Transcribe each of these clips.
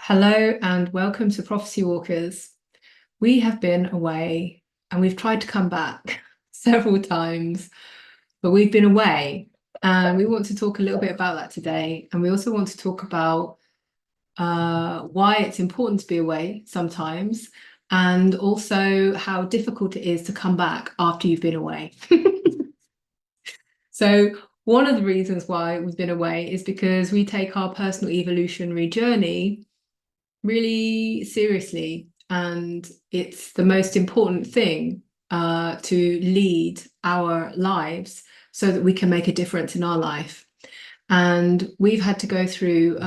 Hello and welcome to Prophecy Walkers. We have been away and we've tried to come back several times, but we've been away and we want to talk a little bit about that today. And we also want to talk about why it's important to be away sometimes and also how difficult it is to come back after you've been away. So one of the reasons why we've been away is because we take our personal evolutionary journey really seriously, and it's the most important thing to lead our lives so that we can make a difference in our life. And we've had to go through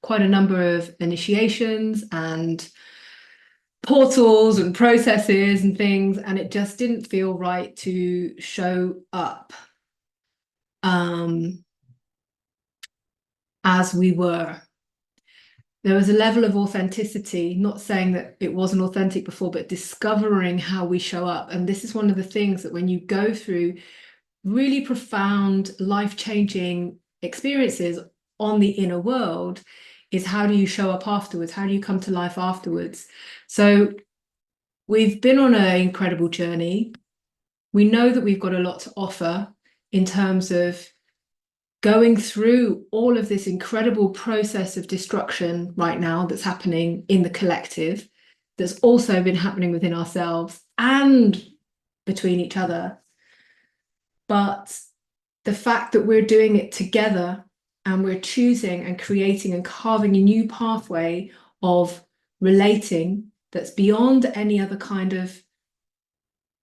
quite a number of initiations and portals and processes and things, and it just didn't feel right to show up as we were. There was a level of authenticity, not saying that it wasn't authentic before, but discovering how we show up. And this is one of the things that when you go through really profound, life-changing experiences on the inner world, is how do you show up afterwards? How do you come to life afterwards? So we've been on an incredible journey. We know that we've got a lot to offer in terms of going through all of this incredible process of destruction right now that's happening in the collective, that's also been happening within ourselves and between each other. But the fact that we're doing it together and we're choosing and creating and carving a new pathway of relating that's beyond any other kind of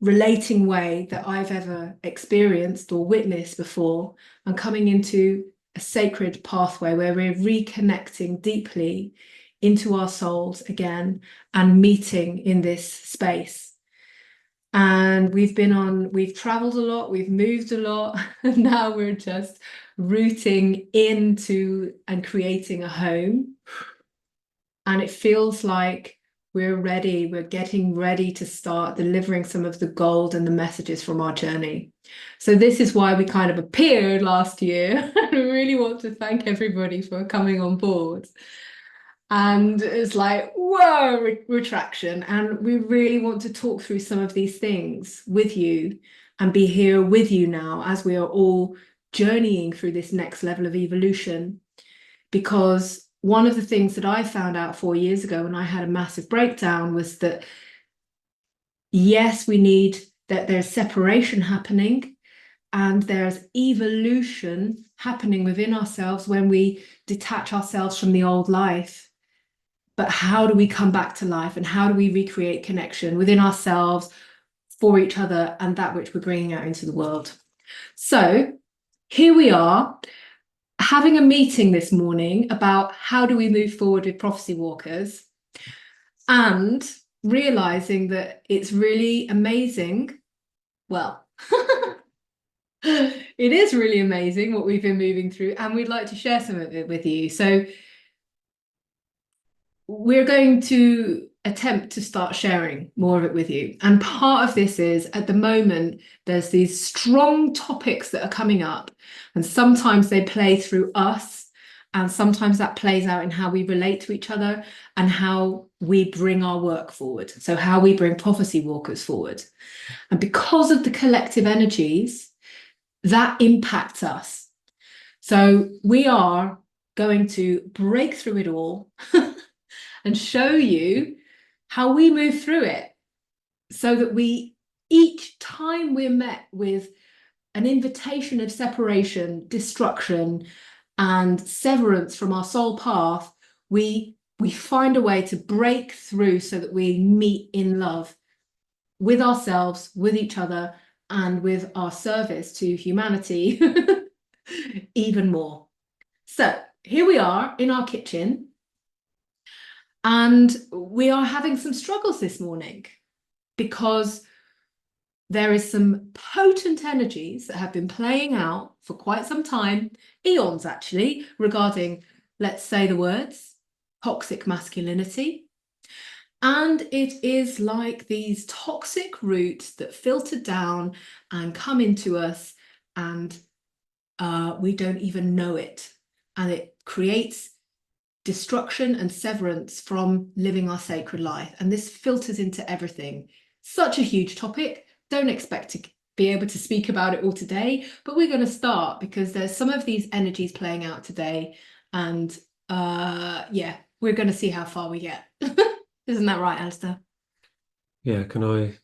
relating way that I've ever experienced or witnessed before, and coming into a sacred pathway where we're reconnecting deeply into our souls again and meeting in this space. And we've traveled a lot, we've moved a lot, and now we're just rooting into and creating a home. And it feels like we're ready, we're getting ready to start delivering some of the gold and the messages from our journey. So this is why we kind of appeared last year. We really want to thank everybody for coming on board. And it's like, whoa, retraction. And we really want to talk through some of these things with you and be here with you now as we are all journeying through this next level of evolution. Because one of the things that I found out 4 years ago when I had a massive breakdown was that, yes, we need that there's separation happening and there's evolution happening within ourselves when we detach ourselves from the old life. But how do we come back to life and how do we recreate connection within ourselves, for each other, and that which we're bringing out into the world? So here we are, having a meeting this morning about how do we move forward with Prophecy Walkers, and realizing that it's really amazing. Well, it is really amazing what we've been moving through, and we'd like to share some of it with you. So we're going to attempt to start sharing more of it with you. And part of this is, at the moment, there's these strong topics that are coming up, and sometimes they play through us, and sometimes that plays out in how we relate to each other and how we bring our work forward. So how we bring Prophecy Walkers forward. And because of the collective energies, that impacts us. So we are going to break through it all and show you how we move through it, so that each time we're met with an invitation of separation, destruction, and severance from our soul path, we find a way to break through so that we meet in love with ourselves, with each other, and with our service to humanity even more. So here we are in our kitchen, and we are having some struggles this morning because there is some potent energies that have been playing out for quite some time, eons actually, regarding, let's say the words, toxic masculinity. And it is like these toxic roots that filter down and come into us, and we don't even know it. And it creates destruction and severance from living our sacred life. And this filters into everything. Such a huge topic. Don't expect to be able to speak about it all today, but we're going to start because there's some of these energies playing out today. And yeah, we're going to see how far we get. Isn't that right, Alistair? Yeah, can I?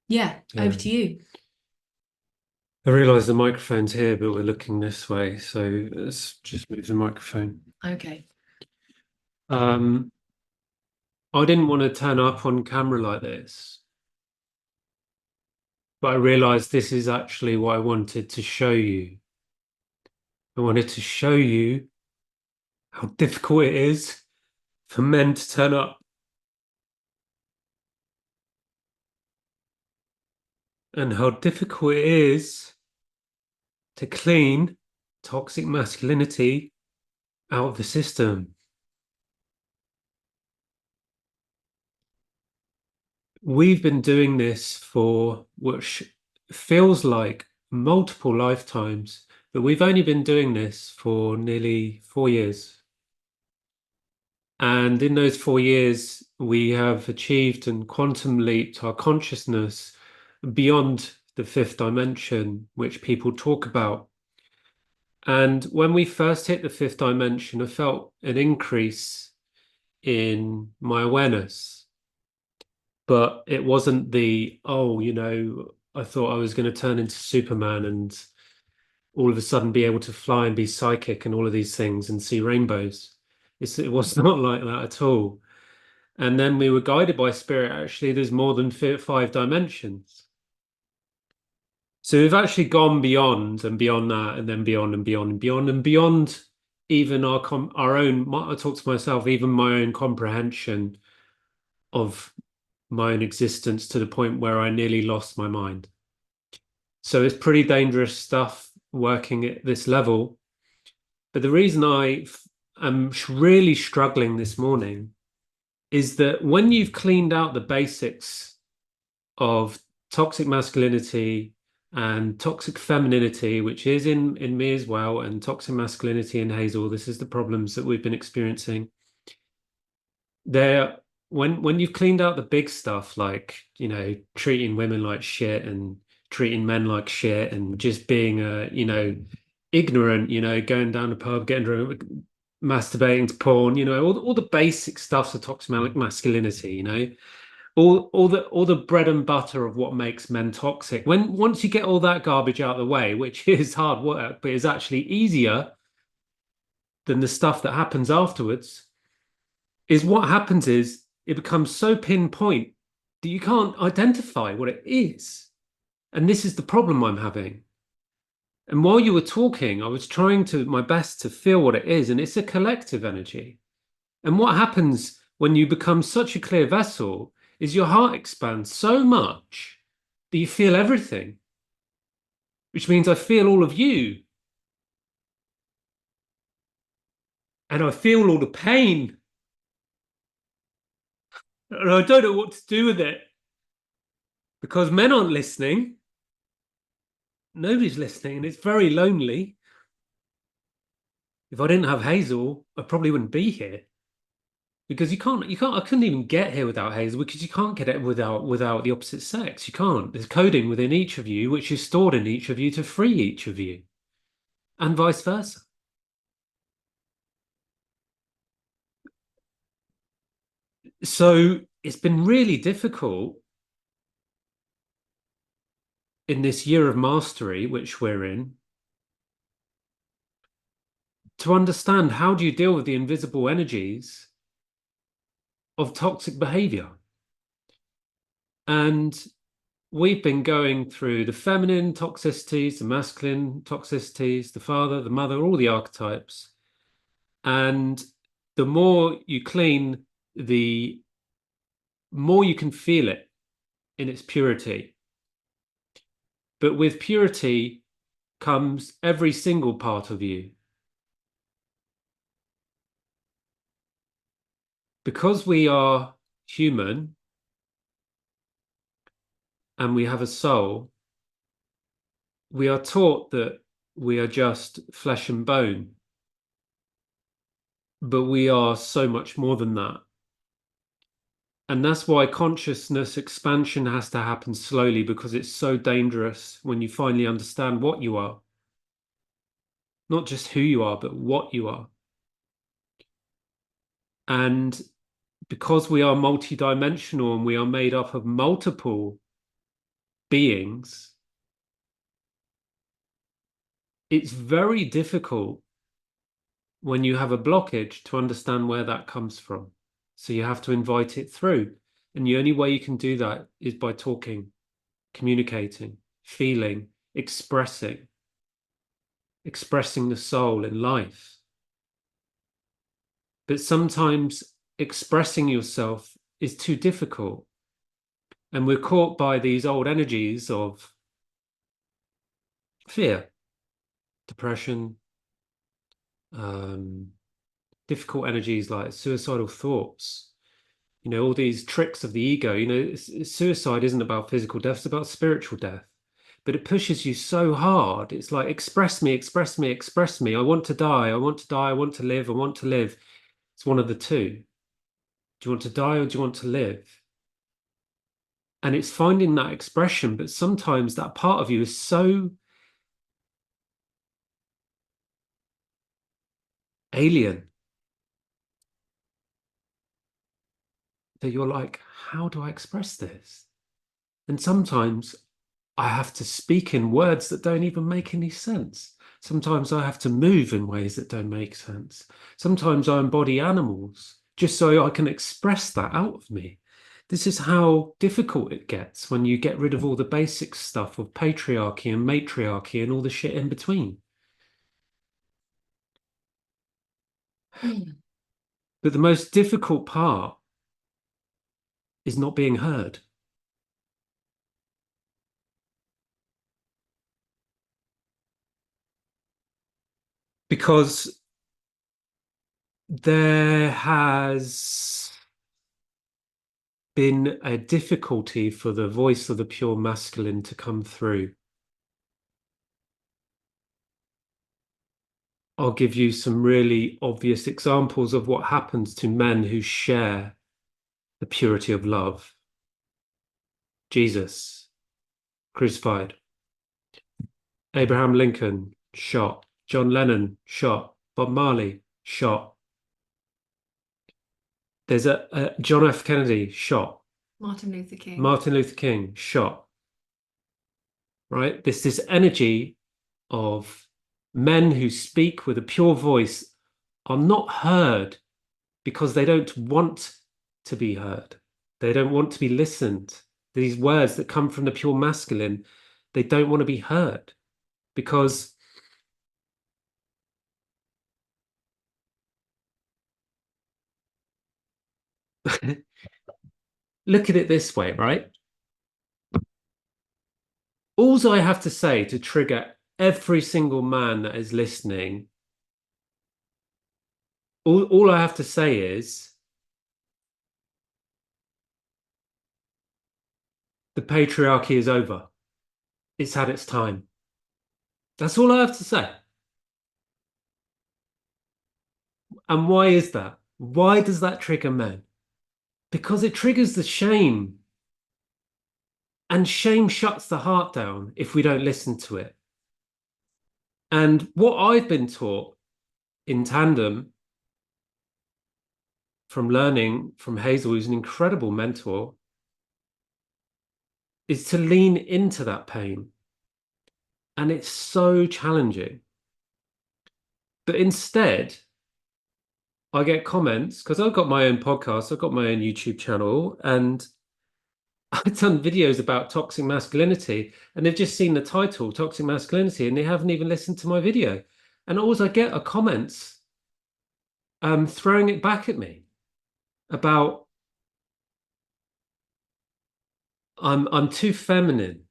Yeah, Yeah. over to you. I realise the microphone's here, but we're looking this way, so let's just move the microphone. Okay. I didn't want to turn up on camera like this, but I realised this is actually what I wanted to show you. I wanted to show you how difficult it is for men to turn up and how difficult it is to clean toxic masculinity out of the system. We've been doing this for what feels like multiple lifetimes, but we've only been doing this for nearly 4 years. And in those 4 years, we have achieved and quantum leaped our consciousness beyond the fifth dimension, which people talk about. And when we first hit the fifth dimension, I felt an increase in my awareness. But it wasn't I thought I was going to turn into Superman and all of a sudden be able to fly and be psychic and all of these things and see rainbows. It was not like that at all. And then we were guided by spirit. Actually, there's more than five dimensions. So we've actually gone beyond and beyond that, and then beyond and beyond and beyond and beyond even our own. I talk to myself, even my own comprehension of my own existence to the point where I nearly lost my mind. So it's pretty dangerous stuff working at this level. But the reason I am really struggling this morning is that when you've cleaned out the basics of toxic masculinity and toxic femininity, which is in me as well, and toxic masculinity in Hazel, this is the problems that we've been experiencing. There, when you've cleaned out the big stuff, like, treating women like shit and treating men like shit and just being ignorant, going down the pub, getting drunk, masturbating to porn, all the basic stuffs of toxic masculinity, all the bread and butter of what makes men toxic. Once you get all that garbage out of the way, which is hard work, but is actually easier than the stuff that happens afterwards, is what happens is it becomes so pinpoint that you can't identify what it is. And this is the problem I'm having. And while you were talking, I was trying to my best to feel what it is, and it's a collective energy. And what happens when you become such a clear vessel is your heart expands so much that you feel everything, which means I feel all of you. And I feel all the pain. And I don't know what to do with it because men aren't listening. Nobody's listening, and it's very lonely. If I didn't have Hazel, I probably wouldn't be here. Because I couldn't even get here without Hazel because you can't get it without the opposite sex. You can't. There's coding within each of you, which is stored in each of you to free each of you, and vice versa. So it's been really difficult in this year of mastery, which we're in, to understand how do you deal with the invisible energies of toxic behavior. And we've been going through the feminine toxicities, the masculine toxicities, the father, the mother, all the archetypes. And the more you clean, the more you can feel it in its purity. But with purity comes every single part of you. Because we are human and we have a soul, we are taught that we are just flesh and bone. but we are so much more than that. And that's why consciousness expansion has to happen slowly, because it's so dangerous when you finally understand what you are. Not just who you are, but what you are. And because we are multidimensional and we are made up of multiple beings, it's very difficult when you have a blockage to understand where that comes from. So you have to invite it through. And the only way you can do that is by talking, communicating, feeling, expressing the soul in life. But sometimes expressing yourself is too difficult. And we're caught by these old energies of fear, depression, um, difficult energies like suicidal thoughts, all these tricks of the ego. Suicide isn't about physical death, it's about spiritual death. But it pushes you so hard. It's like, express me, express me, express me. I want to die, I want to die, I want to live, I want to live. It's one of the two. Do you want to die or do you want to live? And it's finding that expression, but sometimes that part of you is so alien that you're like, how do I express this? And sometimes I have to speak in words that don't even make any sense. Sometimes I have to move in ways that don't make sense. Sometimes I embody animals just so I can express that out of me. This is how difficult it gets when you get rid of all the basic stuff of patriarchy and matriarchy and all the shit in between. But the most difficult part is not being heard. Because there has been a difficulty for the voice of the pure masculine to come through. I'll give you some really obvious examples of what happens to men who share the purity of love. Jesus, crucified. Abraham Lincoln, shot. John Lennon, shot. Bob Marley, shot. There's a John F. Kennedy, shot. Martin Luther King. Martin Luther King, shot. Right? This energy of men who speak with a pure voice are not heard because they don't want to be heard. They don't want to be listened. These words that come from the pure masculine, they don't want to be heard because look at it this way, right? All I have to say to trigger every single man that is listening, all I have to say is the patriarchy is over. It's had its time. That's all I have to say. And why is that? Why does that trigger men? Because it triggers the shame. And shame shuts the heart down if we don't listen to it. And what I've been taught in tandem from learning from Hazel, who's an incredible mentor, is to lean into that pain. And it's so challenging. But instead, I get comments because I've got my own podcast, I've got my own YouTube channel, and I've done videos about toxic masculinity, and they've just seen the title, Toxic Masculinity, and they haven't even listened to my video. And all I get are comments throwing it back at me about I'm too feminine.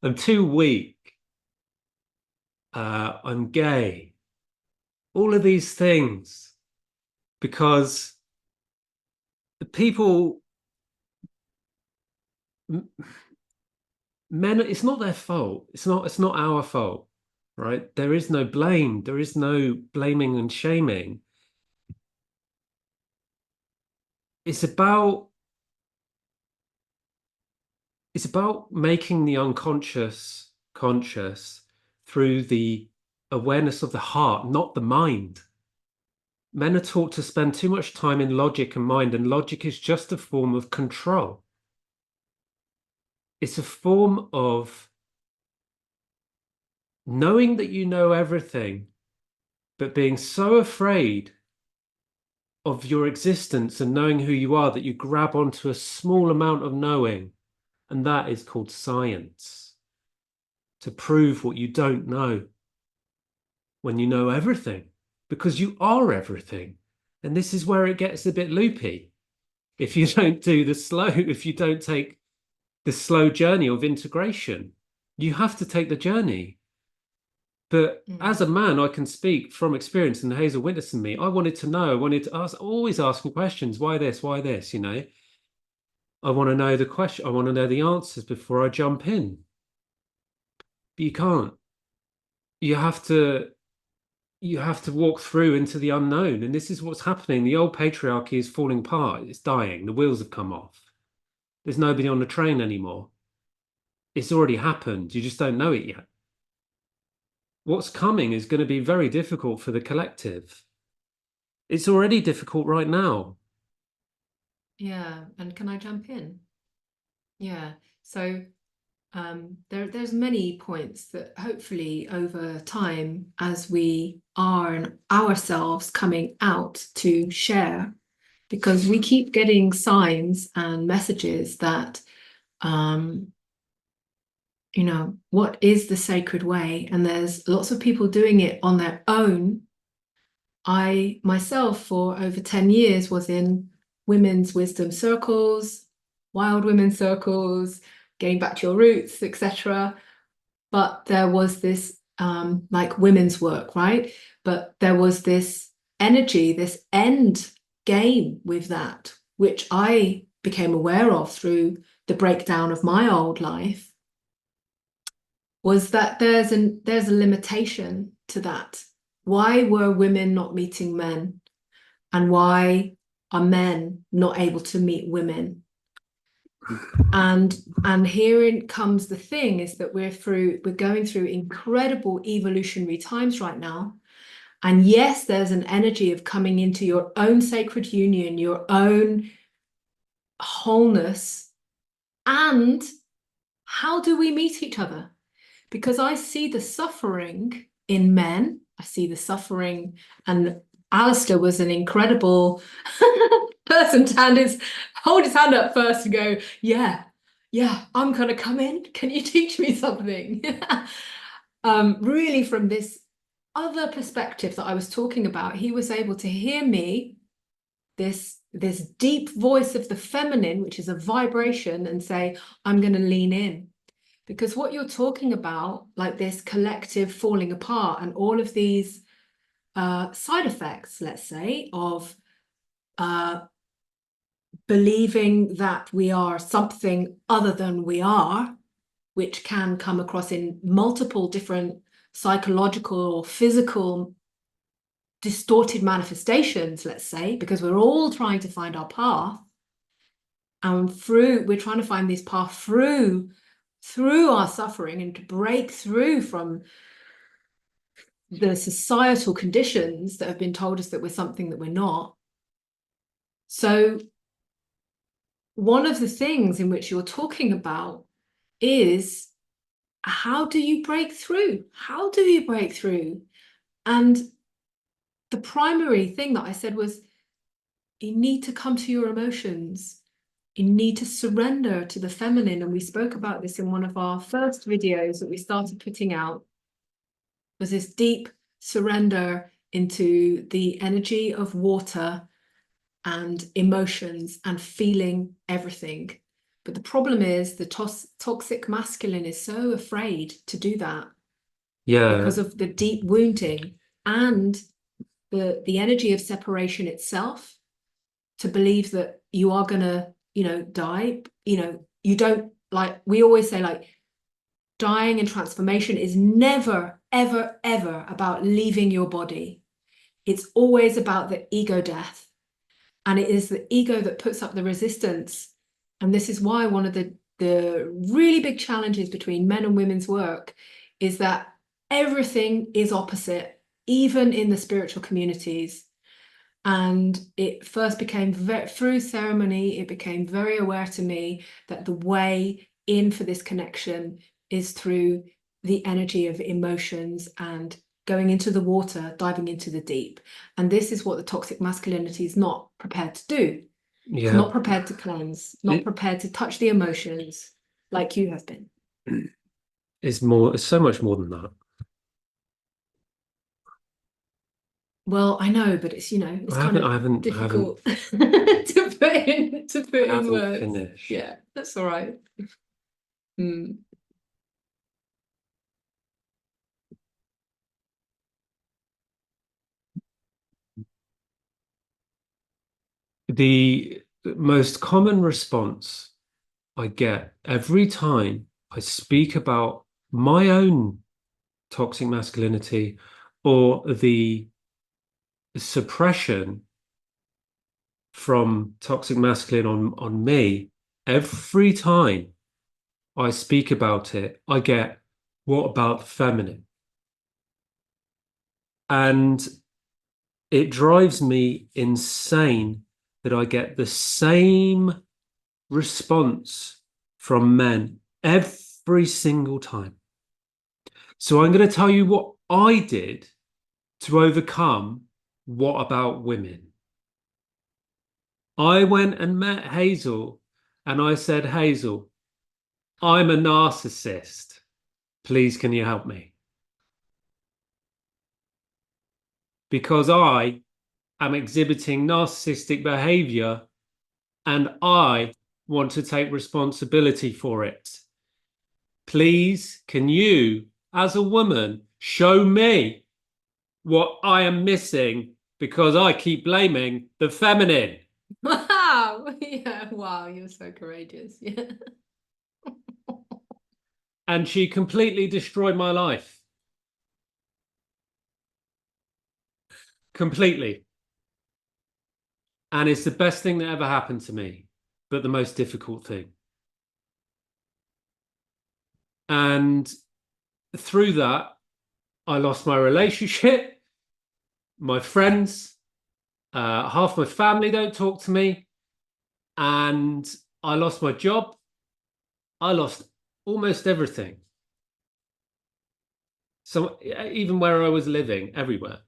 I'm too weak. I'm gay. All of these things because the people, men, it's not their fault. It's not our fault. right? There is no blame. There is no blaming and shaming. It's about it's about making the unconscious conscious through the awareness of the heart, not the mind. Men are taught to spend too much time in logic and mind, and logic is just a form of control. It's a form of knowing that you know everything, but being so afraid of your existence and knowing who you are that you grab onto a small amount of knowing. And that is called science, to prove what you don't know when you know everything, because you are everything. And this is where it gets a bit loopy. If you don't do the slow, if you don't take the slow journey of integration, you have to take the journey. But as a man, I can speak from experience, and Hazel witnessing me. I wanted to know, I wanted to ask, always asking questions. Why this? Why this? You know, I want to know the question. I want to know the answers before I jump in. But you can't. You have to you have to walk through into the unknown. And this is what's happening. The old patriarchy is falling apart. It's dying. The wheels have come off. There's nobody on the train anymore. It's already happened. You just don't know it yet. What's coming is going to be very difficult for the collective. It's already difficult right now. Yeah, and can I jump in? Yeah, so there's many points that hopefully over time, as we are ourselves coming out to share, because we keep getting signs and messages that, you know, what is the sacred way? And there's lots of people doing it on their own. I myself, for over 10 years, was in women's wisdom circles, wild women's circles, getting back to your roots, etc. But there was this like women's work, right? But there was this energy, this end game with that, which I became aware of through the breakdown of my old life, was that there's a limitation to that. Why were women not meeting men? And why are men not able to meet women? And herein comes the thing, is that we're going through incredible evolutionary times right now. And yes, there's an energy of coming into your own sacred union, your own wholeness. And how do we meet each other? Because I see the suffering in men. I see the suffering, and Alistair was an incredible person to hold his hand up first and go, yeah, I'm gonna come in. Can you teach me something? Really from this other perspective that I was talking about, he was able to hear me, this deep voice of the feminine, which is a vibration, and say, I'm going to lean in. Because what you're talking about, like this collective falling apart and all of these side effects, let's say, of believing that we are something other than we are, which can come across in multiple different psychological or physical distorted manifestations, let's say, because we're all trying to find our path. And we're trying to find this path through our suffering, and to break through from the societal conditions that have been told us that we're something that we're not. So one of the things in which you're talking about is, how do you break through? How do you break through? And the primary thing that I said was, you need to come to your emotions. You need to surrender to the feminine. And we spoke about this in one of our first videos that we started putting out, was this deep surrender into the energy of water and emotions and feeling everything. But the problem is the toxic masculine is so afraid to do that, because of the deep wounding and the energy of separation itself, to believe that you are gonna, die. You don't, like we always say, like, dying and transformation is never ever, ever about leaving your body. It's always about the ego death. And it is the ego that puts up the resistance. And this is why one of the really big challenges between men and women's work is that everything is opposite, even in the spiritual communities. And it first became through ceremony, it became very aware to me that the way in for this connection is through the energy of emotions and going into the water, diving into the deep. And this is what the toxic masculinity is not prepared to do. It's not prepared to cleanse, not prepared to touch the emotions like you have been. It's more, it's so much more than that. Well, I know, but it's, it's I haven't difficult to put in words. Finished. Yeah, that's all right. The most common response I get every time I speak about my own toxic masculinity or the suppression from toxic masculine on me, every time I speak about it, I get, what about the feminine? And it drives me insane that I get the same response from men every single time. So I'm going to tell you what I did to overcome what about women. I went and met Hazel and I said, Hazel, I'm a narcissist. Please, can you help me? Because I am exhibiting narcissistic behavior and I want to take responsibility for it. Please, can you, as a woman, show me what I am missing because I keep blaming the feminine? Wow. Yeah. Wow. You're so courageous. Yeah. And she completely destroyed my life. Completely. And it's the best thing that ever happened to me, but the most difficult thing. And through that, I lost my relationship, my friends, half my family don't talk to me, and I lost my job. I lost almost everything. So even where I was living, everywhere.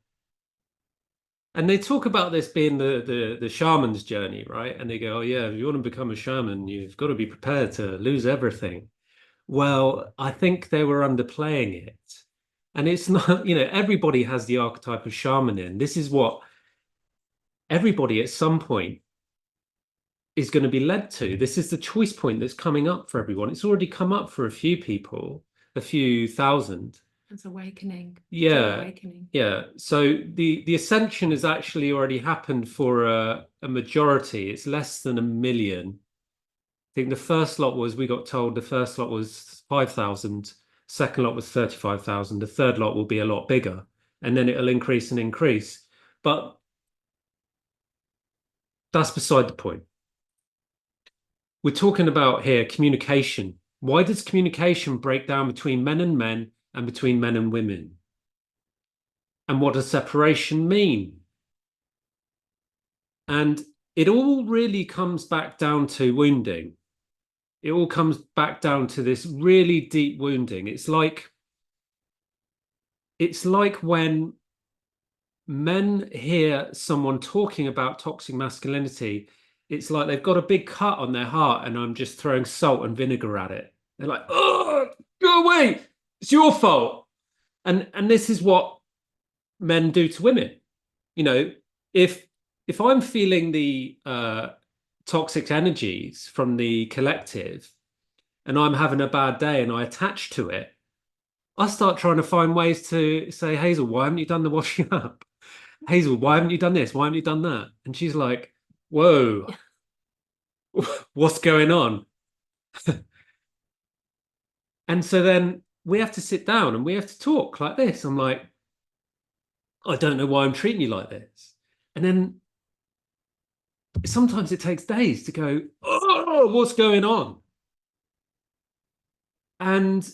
And they talk about this being the shaman's journey, right? And they go, oh yeah, if you want to become a shaman, you've got to be prepared to lose everything. Well, I think they were underplaying it. And it's not, everybody has the archetype of shaman in. This is what everybody at some point is going to be led to. This is the choice point that's coming up for everyone. It's already come up for a few people, a few thousand. It's awakening. Yeah. Awakening. Yeah. So the ascension has actually already happened for a majority. It's less than 1 million. I think the first lot was, we got told the first lot was 5,000, second lot was 35,000, the third lot will be a lot bigger, and then it'll increase and increase. But that's beside the point. We're talking about here communication. Why does communication break down between men and between men and women? And what does separation mean? And it all really comes back down to wounding. It all comes back down to this really deep wounding. It's like when men hear someone talking about toxic masculinity, it's like they've got a big cut on their heart and I'm just throwing salt and vinegar at it. They're like, oh, go away. It's your fault. And this is what men do to women. If I'm feeling the toxic energies from the collective and I'm having a bad day and I attach to it, I start trying to find ways to say, Hazel, why haven't you done the washing up? Hazel, why haven't you done this? Why haven't you done that? And she's like, whoa, what's going on? And so then we have to sit down and we have to talk like this. I'm like, I don't know why I'm treating you like this. And then sometimes it takes days to go, oh, what's going on? And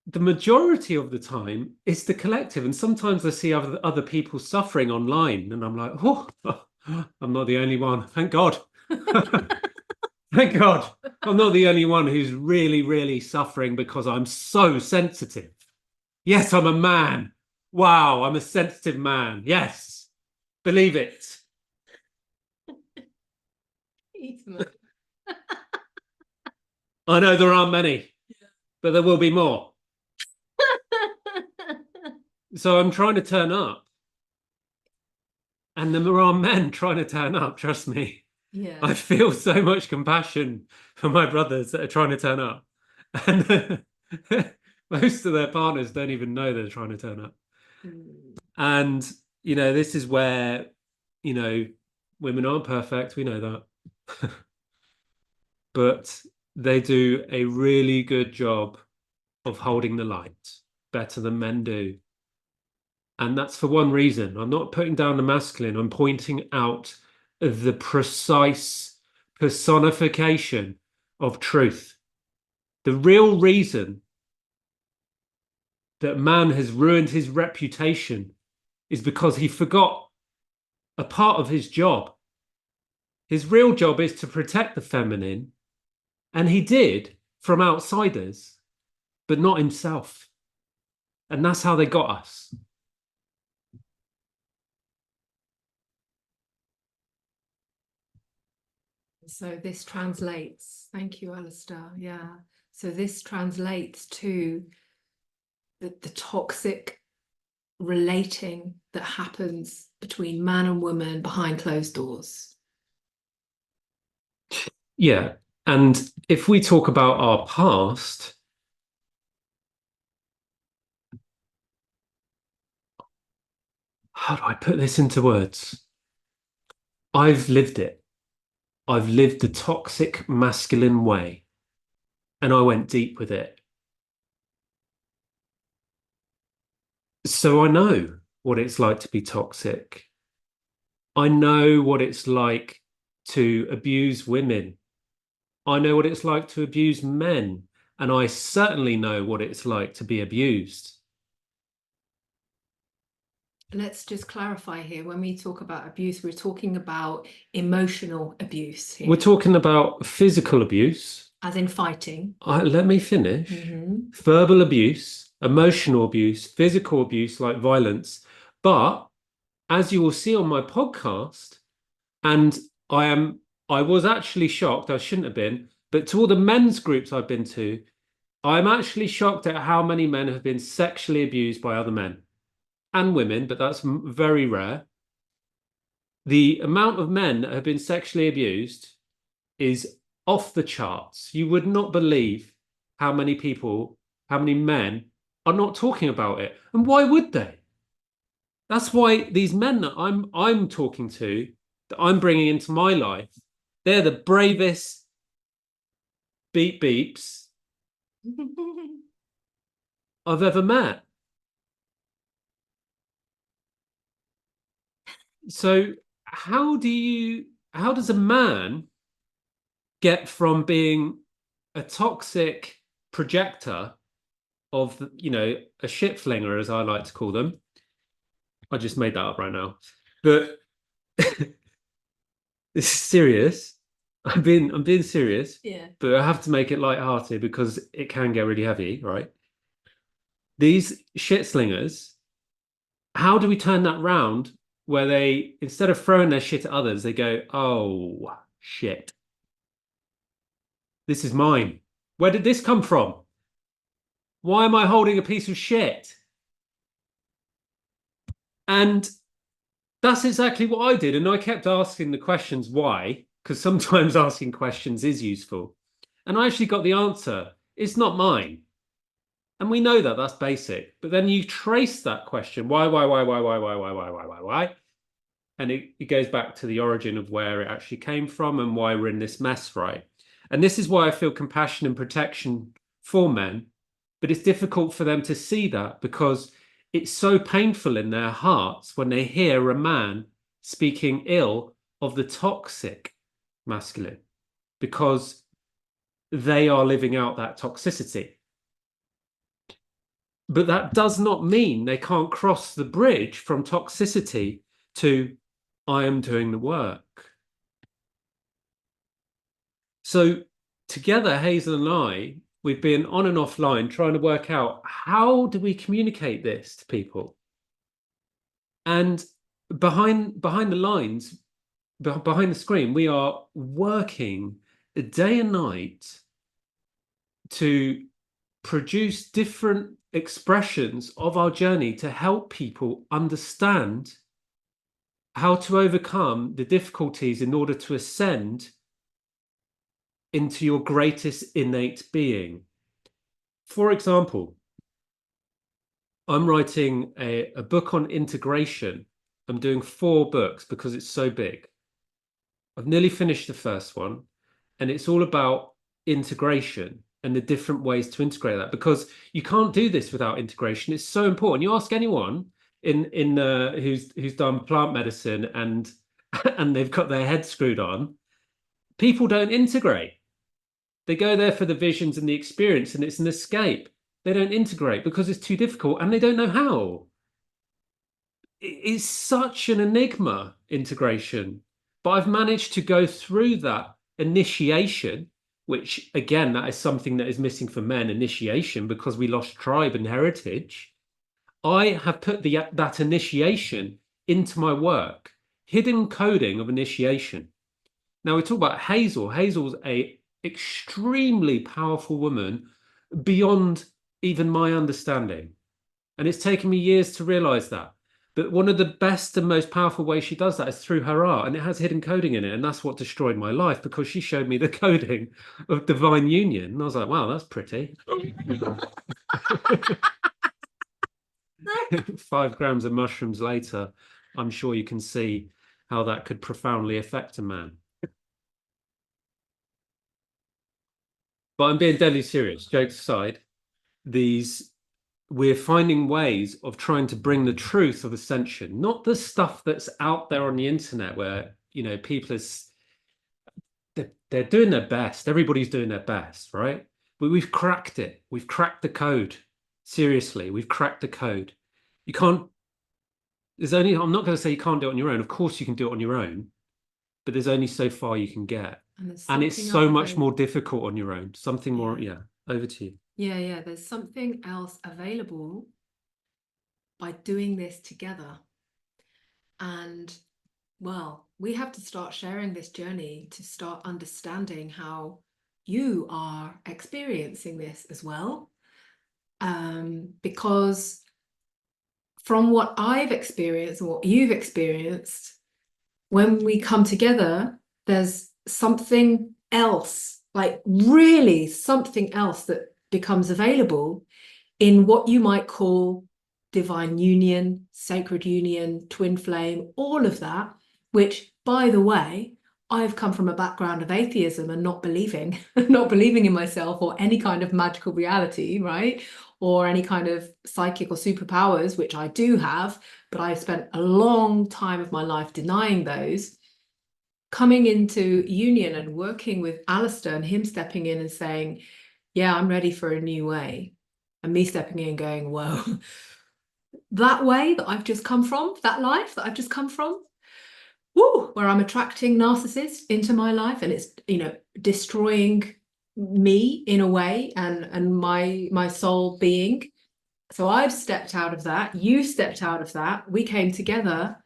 the majority of the time, it's the collective. And sometimes I see other people suffering online, and I'm like, oh, I'm not the only one. Thank God. Thank God. I'm not the only one who's really, really suffering because I'm so sensitive. Yes, I'm a man. Wow, I'm a sensitive man. Yes, believe it. I know there aren't many, but there will be more. So I'm trying to turn up. And there are men trying to turn up, trust me. Yeah. I feel so much compassion for my brothers that are trying to turn up. And most of their partners don't even know they're trying to turn up. And, this is where, women aren't perfect. We know that. But they do a really good job of holding the light, better than men do. And that's for one reason. I'm not putting down the masculine. I'm pointing out the precise personification of truth. The real reason that man has ruined his reputation is because he forgot a part of his job. His real job is to protect the feminine, and he did from outsiders, but not himself. And that's how they got us. So this translates, thank you, Alistair. Yeah. So this translates to the toxic relating that happens between man and woman behind closed doors. Yeah. And if we talk about our past, how do I put this into words? I've lived it. I've lived the toxic masculine way, and I went deep with it. So I know what it's like to be toxic. I know what it's like to abuse women. I know what it's like to abuse men. And I certainly know what it's like to be abused. Let's just clarify here. When we talk about abuse, we're talking about emotional abuse here. We're talking about physical abuse. As in fighting. Let me finish. Verbal abuse, emotional abuse, physical abuse like violence. But as you will see on my podcast, and I was actually shocked, I shouldn't have been, but to all the men's groups I've been to, I'm actually shocked at how many men have been sexually abused by other men and women, but that's very rare. The amount of men that have been sexually abused is off the charts. You would not believe how many people, how many men are not talking about it. And why would they? That's why these men that I'm talking to, that I'm bringing into my life, they're the bravest beep beeps I've ever met. So how does a man get from being a toxic projector of, a shit flinger, as I like to call them? I just made that up right now. But this is serious. I'm being serious. Yeah. But I have to make it lighthearted because it can get really heavy, right? These shit slingers, how do we turn that round where they, instead of throwing their shit at others, they go, oh, shit. This is mine. Where did this come from? Why am I holding a piece of shit? And that's exactly what I did. And I kept asking the questions why, because sometimes asking questions is useful. And I actually got the answer. It's not mine. And we know that that's basic. But then you trace that question. Why? And it goes back to the origin of where it actually came from and why we're in this mess, right? And this is why I feel compassion and protection for men, But it's difficult for them to see that because it's so painful in their hearts when they hear a man speaking ill of the toxic masculine, because they are living out that toxicity. But that does not mean they can't cross the bridge from toxicity to I am doing the work. So together, Hazel and I, we've been on and offline trying to work out how do we communicate this to people. And behind the lines, behind the screen, we are working day and night to produce different expressions of our journey to help people understand how to overcome the difficulties in order to ascend into your greatest innate being. For example, I'm writing a book on integration. I'm doing 4 books because it's so big. I've nearly finished the first one, and it's all about integration and the different ways to integrate that, because you can't do this without integration. It's so important. You ask anyone in who's done plant medicine and and they've got their head screwed on, people don't integrate. They go there for the visions and the experience, and it's an escape. They don't integrate because it's too difficult and they don't know how. It's such an enigma, integration. But I've managed to go through that initiation, which again, that is something that is missing for men, initiation, because we lost tribe and heritage. I have put that initiation into my work, hidden coding of initiation. Now we talk about Hazel. Hazel's a extremely powerful woman beyond even my understanding. And it's taken me years to realize that. But one of the best and most powerful ways she does that is through her art. And it has hidden coding in it. And that's what destroyed my life, because she showed me the coding of divine union. And I was like, wow, that's pretty. 5 grams of mushrooms later, I'm sure you can see how that could profoundly affect a man. But I'm being deadly serious. Jokes aside, we're finding ways of trying to bring the truth of Ascension, not the stuff that's out there on the internet where, people they're doing their best. Everybody's doing their best, right? But we've cracked it. We've cracked the code. Seriously, we've cracked the code. You can't, I'm not going to say you can't do it on your own. Of course you can do it on your own, but there's only so far you can get. And it's so much more difficult on your own. Something more, over to you. Yeah, there's something else available by doing this together. And well, we have to start sharing this journey to start understanding how you are experiencing this as well. Because from what I've experienced and what you've experienced, when we come together, there's something else, like really something else that becomes available in what you might call divine union, sacred union, twin flame, all of that, which, by the way, I've come from a background of atheism and not believing in myself or any kind of magical reality, right? Or any kind of psychic or superpowers, which I do have, but I've spent a long time of my life denying those. Coming into union and working with Alistair and him stepping in and saying, yeah, I'm ready for a new way. And me stepping in and going, whoa, that way that I've just come from, that life that I've just come from, woo, where I'm attracting narcissists into my life and it's, destroying me in a way and my soul being. So I've stepped out of that. You stepped out of that. We came together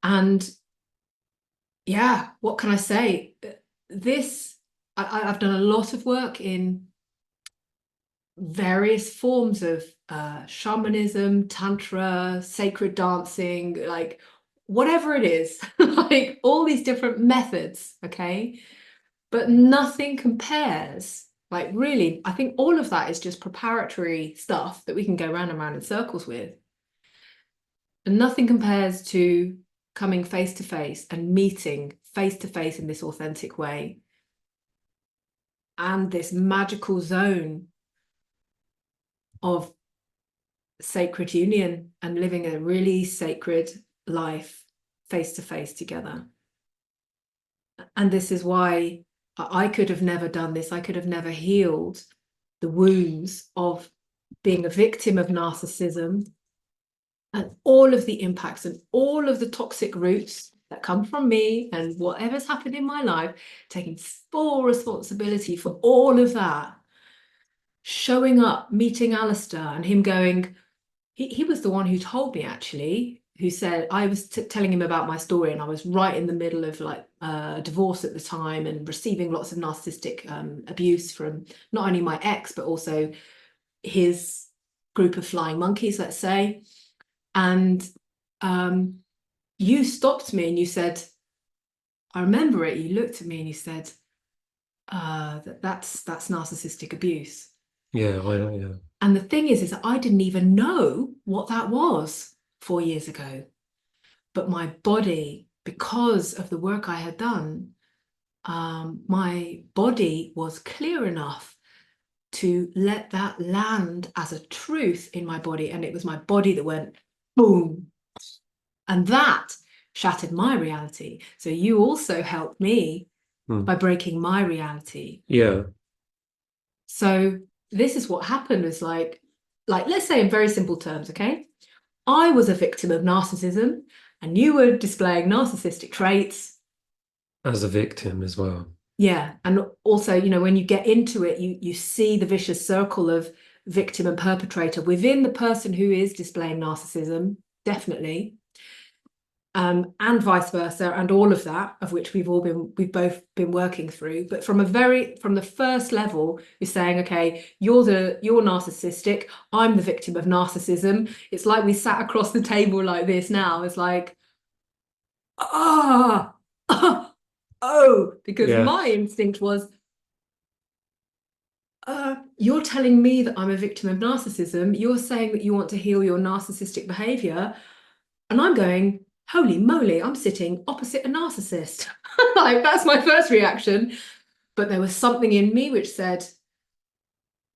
and yeah, what can I say? I've done a lot of work in various forms of shamanism, tantra, sacred dancing, like whatever it is, like all these different methods, okay? But nothing compares. Like really, I think all of that is just preparatory stuff that we can go round and round in circles with. And nothing compares to coming face to face and meeting face to face in this authentic way. And this magical zone of sacred union and living a really sacred life face to face together. And this is why I could have never done this. I could have never healed the wounds of being a victim of narcissism and all of the impacts and all of the toxic roots that come from me and whatever's happened in my life, taking full responsibility for all of that, showing up, meeting Alistair and him going, he was the one who told me actually, who said, I was telling him about my story and I was right in the middle of like a divorce at the time and receiving lots of narcissistic abuse from not only my ex, but also his group of flying monkeys, let's say. And you stopped me and you said, I remember it, you looked at me and you said, that's narcissistic abuse. Yeah, yeah. And the thing is that I didn't even know what that was 4 years ago. But my body, because of the work I had done, my body was clear enough to let that land as a truth in my body. And it was my body that went boom. And that shattered my reality. So you also helped me by breaking my reality. Yeah. So this is what happened is like, let's say in very simple terms, okay? I was a victim of narcissism and you were displaying narcissistic traits. As a victim as well. Yeah. And also, you know, when you get into it, you see the vicious circle of victim and perpetrator within the person who is displaying narcissism, definitely. And vice versa, and all of that, of which we've both been working through. But from the first level, you're saying, okay, you're narcissistic, I'm the victim of narcissism. It's like we sat across the table like this now. It's like, oh, because Yeah. my instinct was, you're telling me that I'm a victim of narcissism. You're saying that you want to heal your narcissistic behavior. And I'm going, holy moly, I'm sitting opposite a narcissist. Like, that's my first reaction. But there was something in me which said,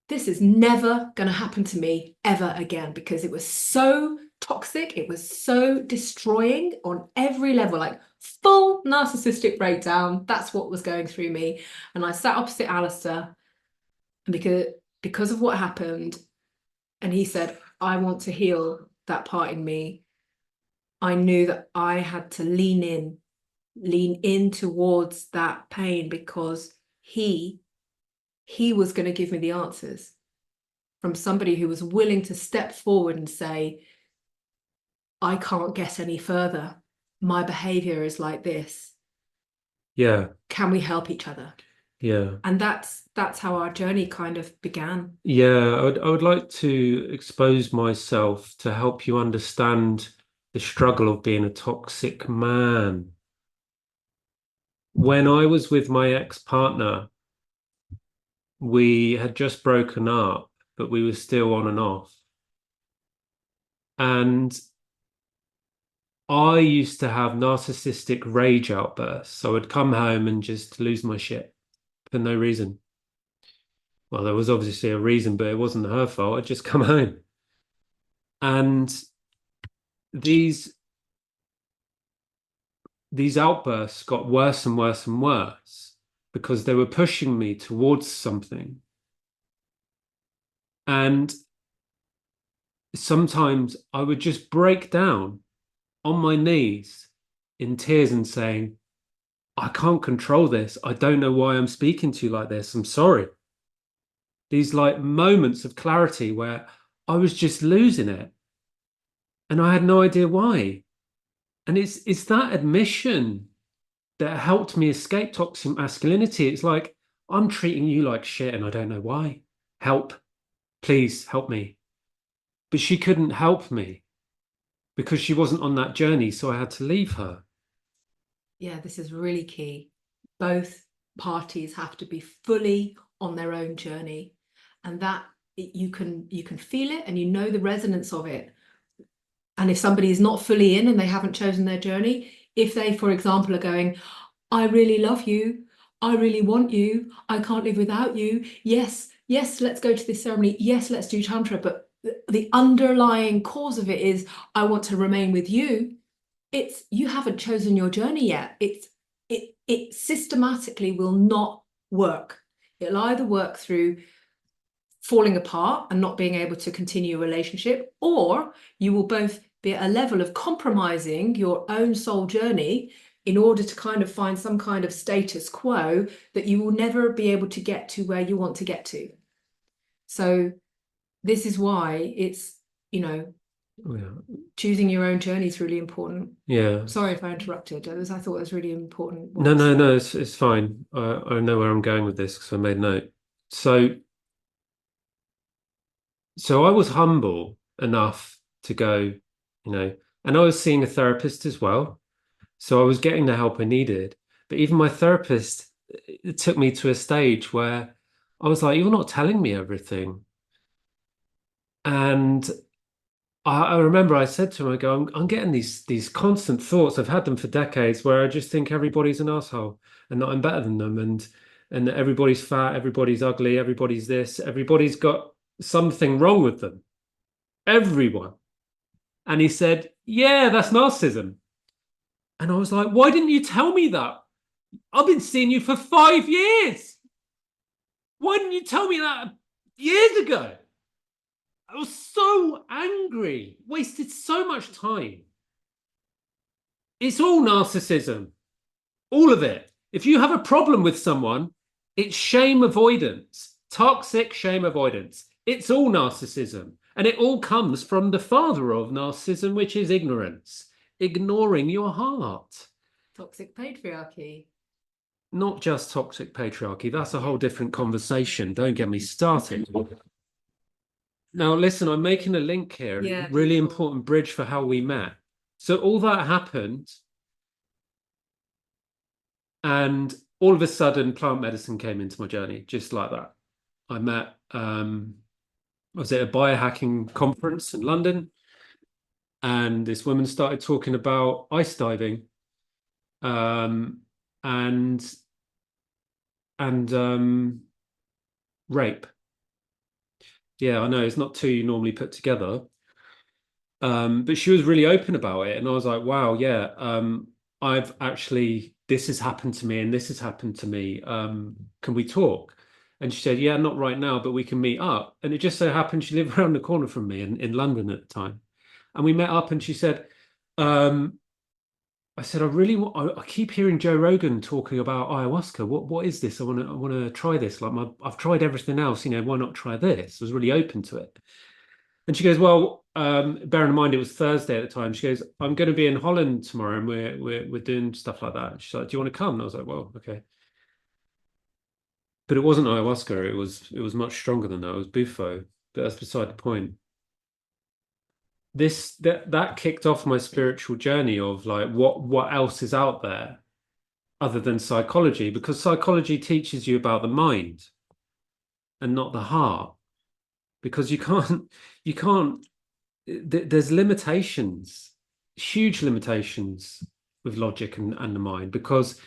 this is never going to happen to me ever again, because it was so toxic. It was so destroying on every level, like full narcissistic breakdown. That's what was going through me. And I sat opposite Alistair, and because of what happened, and he said, I want to heal that part in me. I knew that I had to lean in towards that pain, because he was going to give me the answers from somebody who was willing to step forward and say, I can't get any further. My behavior is like this. Yeah. Can we help each other? Yeah. And that's how our journey kind of began. Yeah, I would like to expose myself to help you understand the struggle of being a toxic man. When I was with my ex-partner, we had just broken up, but we were still on and off. And I used to have narcissistic rage outbursts. I would come home and just lose my shit for no reason. Well, there was obviously a reason, but it wasn't her fault. I'd just come home. And these outbursts got worse and worse and worse because they were pushing me towards something. And sometimes I would just break down on my knees in tears and saying, I can't control this. I don't know why I'm speaking to you like this. I'm sorry. These like moments of clarity where I was just losing it and I had no idea why. And it's that admission that helped me escape toxic masculinity. It's like, I'm treating you like shit and I don't know why. Help. Please help me. But she couldn't help me because she wasn't on that journey, so I had to leave her. Yeah, this is really key. Both parties have to be fully on their own journey, and that you can feel it and you know the resonance of it. And if somebody is not fully in and they haven't chosen their journey, if they, for example, are going, I really love you, I really want you, I can't live without you. Yes, yes, let's go to this ceremony. Yes, let's do Tantra. But the underlying cause of it is, I want to remain with you. It's, you haven't chosen your journey yet. It systematically will not work. It'll either work through falling apart and not being able to continue a relationship, or you will both be at a level of compromising your own soul journey in order to kind of find some kind of status quo that you will never be able to get to where you want to get to. So this is why it's, you know, Yeah. choosing your own journey is really important. Yeah. Sorry if I interrupted. I thought it was really important what No, you no, said. no, it's fine. I know where I'm going with this because I made note. So, so I was humble enough to go, and I was seeing a therapist as well. So I was getting the help I needed. But even my therapist, it took me to a stage where I was like, you're not telling me everything. And I remember I said to him, I go, I'm getting these constant thoughts. I've had them for decades where I just think everybody's an asshole and that I'm better than them and that everybody's fat, everybody's ugly, everybody's this, everybody's got something wrong with them. Everyone. And he said, yeah, that's narcissism. And I was like, why didn't you tell me that? I've been seeing you for 5 years. Why didn't you tell me that years ago? I was so angry, wasted so much time. It's all narcissism, all of it. If you have a problem with someone, it's shame avoidance, toxic shame avoidance. It's all narcissism. And it all comes from the father of narcissism, which is ignorance, ignoring your heart. Toxic patriarchy. Not just toxic patriarchy. That's a whole different conversation. Don't get me started. Now, listen, I'm making a link here, Yeah, really beautiful. important bridge for how we met. So all that happened, and all of a sudden, plant medicine came into my journey, just like that. I met, I was at a biohacking conference in London, and this woman started talking about ice diving, um, and and rape. Yeah, I know it's not two you normally put together. But she was really open about it, and I was like, wow, yeah, I've actually this has happened to me and this has happened to me. Can we talk? And she said, yeah, not right now, but we can meet up. And it just so happened she lived around the corner from me in London at the time. And we met up and she said, um, I said, I really want, I keep hearing Joe Rogan talking about ayahuasca. What is this? I want to try this. Like I've tried everything else, why not try this? I was really open to it. And she goes, well, bearing in mind it was Thursday at the time, she goes, I'm going to be in Holland tomorrow and we're doing stuff like that. She's like, do you want to come? And I was like, well, okay. But it wasn't ayahuasca. It was much stronger than that. It was Bufo. But that's beside the point. That kicked off my spiritual journey of like what else is out there other than psychology, because psychology teaches you about the mind and not the heart. Because you can't there's limitations, huge limitations with logic and the mind because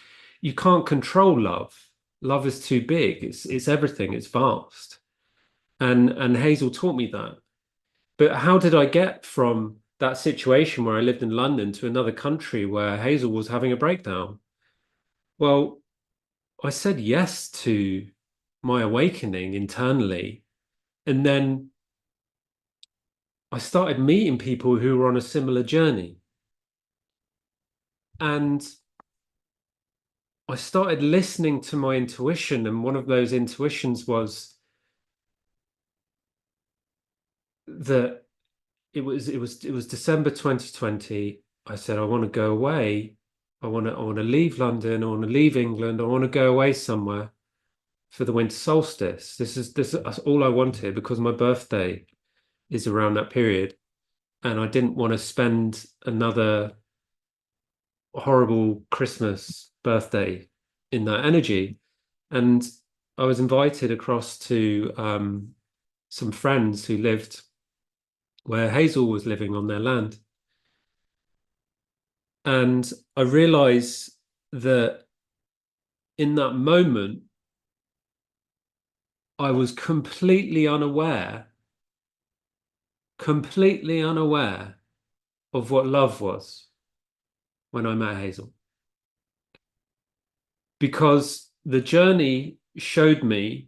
you can't control love. Love is too big. It's everything. It's vast. And Hazel taught me that. But how did I get from that situation where I lived in London to another country where Hazel was having a breakdown? Well, I said yes to my awakening internally. And then I started meeting people who were on a similar journey. And I started listening to my intuition, and one of those intuitions was that it was December 2020. I said, I want to go away. I want to leave London. I want to leave England. I want to go away somewhere for the winter solstice. That's all I wanted because my birthday is around that period, and I didn't want to spend another horrible Christmas birthday in that energy. And I was invited across to some friends who lived where Hazel was living on their land. And I realized that in that moment, I was completely unaware of what love was when I met Hazel. Because the journey showed me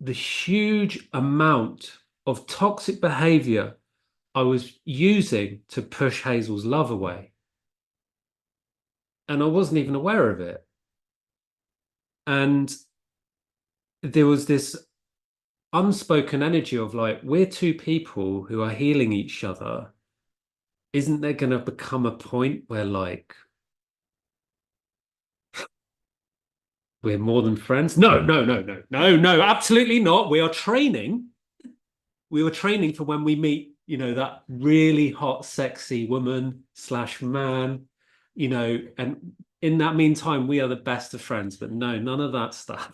the huge amount of toxic behavior I was using to push Hazel's love away. And I wasn't even aware of it. And there was this unspoken energy of like, we're two people who are healing each other. Isn't there going to become a point where like we're more than friends? No, no, no, no, no, no, absolutely not. We are training. We were training for when we meet, that really hot, sexy woman slash man, and in that meantime, we are the best of friends, but no, none of that stuff.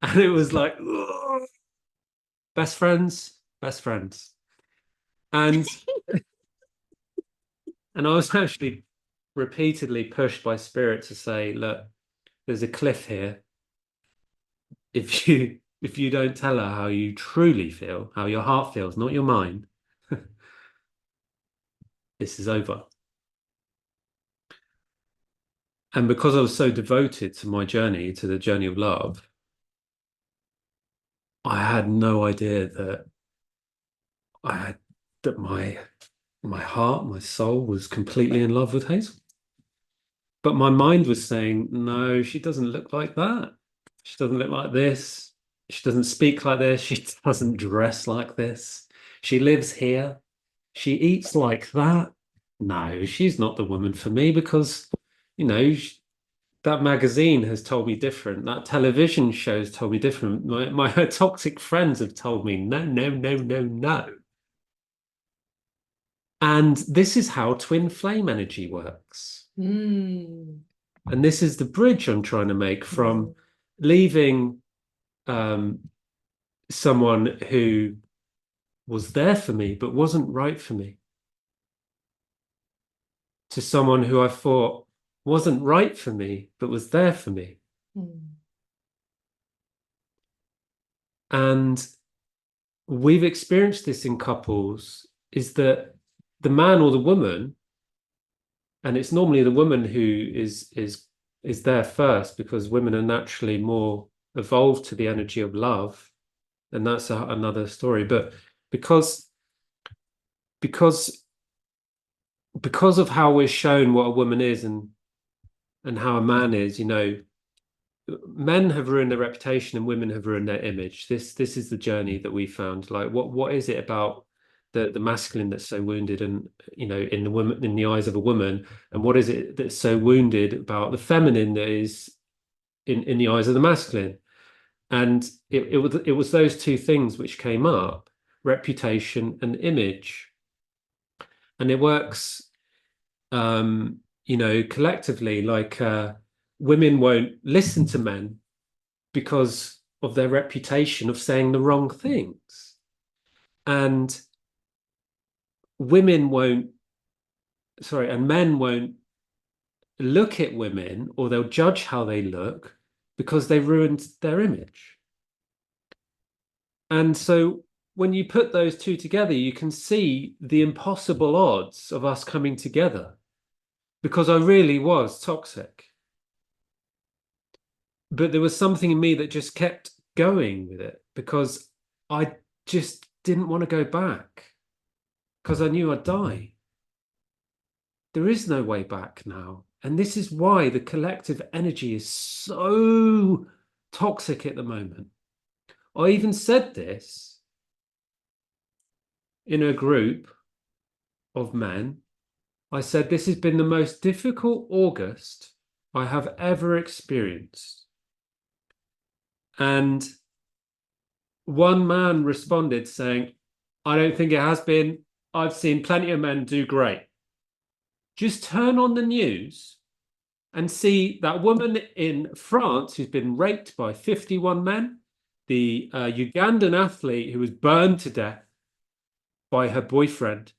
And it was like, ugh, best friends, best friends. And I was actually repeatedly pushed by spirit to say, look, there's a cliff here. If you don't tell her how you truly feel, how your heart feels, not your mind, this is over. And because I was so devoted to my journey, to the journey of love, I had no idea that I had that my heart, my soul was completely in love with Hazel. But my mind was saying, no, she doesn't look like that. She doesn't look like this. She doesn't speak like this. She doesn't dress like this. She lives here. She eats like that. No, she's not the woman for me because, you know, that magazine has told me different. That television show has told me different. My toxic friends have told me no, no, no, no, no. And this is how twin flame energy works. Mm. And this is the bridge I'm trying to make from leaving um, someone who was there for me but wasn't right for me to someone who I thought wasn't right for me but was there for me. Mm. And we've experienced this in couples is that the man or the woman, and it's normally the woman who is there first because women are naturally more evolved to the energy of love, and that's another story. But because because because of how we're shown what a woman is and how a man is, men have ruined their reputation and women have ruined their image. This is the journey that we found. Like, what is it about the masculine that's so wounded, and in the woman, in the eyes of a woman, and what is it that's so wounded about the feminine that is in the eyes of the masculine? And it was those two things which came up: reputation and image. And it works, collectively. Like, women won't listen to men because of their reputation of saying the wrong things. And women won't, sorry, and men won't look at women, or they'll judge how they look because they ruined their image. And so when you put those two together, you can see the impossible odds of us coming together because I really was toxic. But there was something in me that just kept going with it because I just didn't want to go back because I knew I'd die. There is no way back now. And this is why the collective energy is so toxic at the moment. I even said this in a group of men. I said, this has been the most difficult August I have ever experienced. And one man responded saying, I don't think it has been. I've seen plenty of men do great. Just turn on the news and see that woman in France who's been raped by 51 men, the Ugandan athlete who was burned to death by her boyfriend.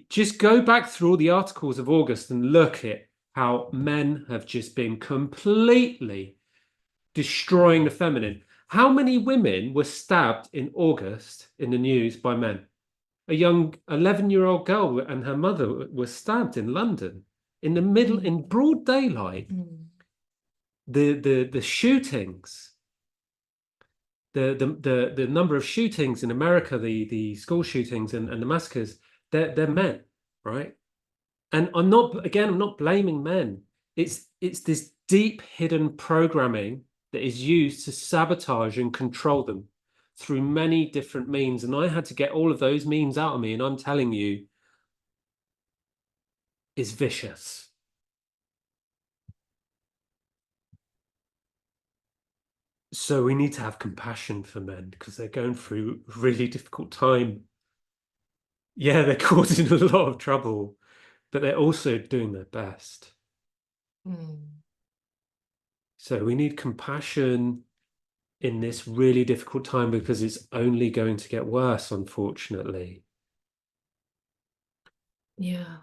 Just go back through all the articles of August and look at how men have just been completely destroying the feminine. How many women were stabbed in August in the news by men? A young 11-year-old girl and her mother were stabbed in London in the middle, in broad daylight. The shootings, the number of shootings in America, the school shootings and the massacres, they're men, right? And I'm not blaming men. It's this deep hidden programming that is used to sabotage and control them through many different means. And I had to get all of those means out of me. And I'm telling you, it's vicious. So we need to have compassion for men because they're going through a really difficult time. Yeah, they're causing a lot of trouble, but they're also doing their best. So we need compassion in this really difficult time because it's only going to get worse, unfortunately. Yeah.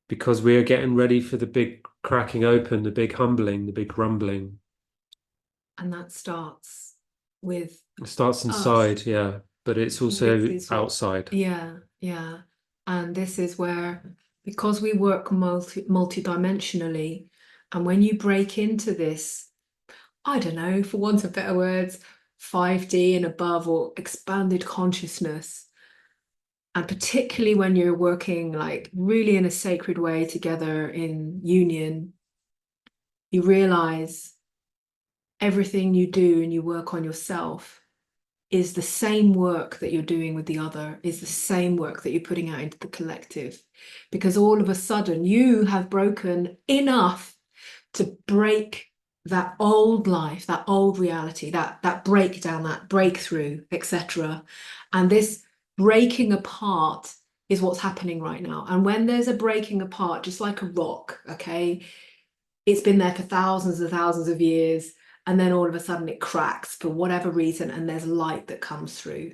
Because we are getting ready for the big cracking open, the big humbling, the big rumbling. And that starts with It starts us. inside, yeah, but it's also outside. Yeah, yeah. And this is where, because we work multi-dimensionally, and when you break into this, I don't know, for want of better words, 5D and above, or expanded consciousness, and particularly when you're working like really in a sacred way together in union, you realize everything you do and you work on yourself is the same work that you're doing with the other, is the same work that you're putting out into the collective. Because all of a sudden you have broken enough to break that old life, that old reality, that breakdown, that breakthrough, etc. And this breaking apart is what's happening right now. And when there's a breaking apart, just like a rock, okay, it's been there for thousands and thousands of years, and then all of a sudden it cracks for whatever reason, and there's light that comes through.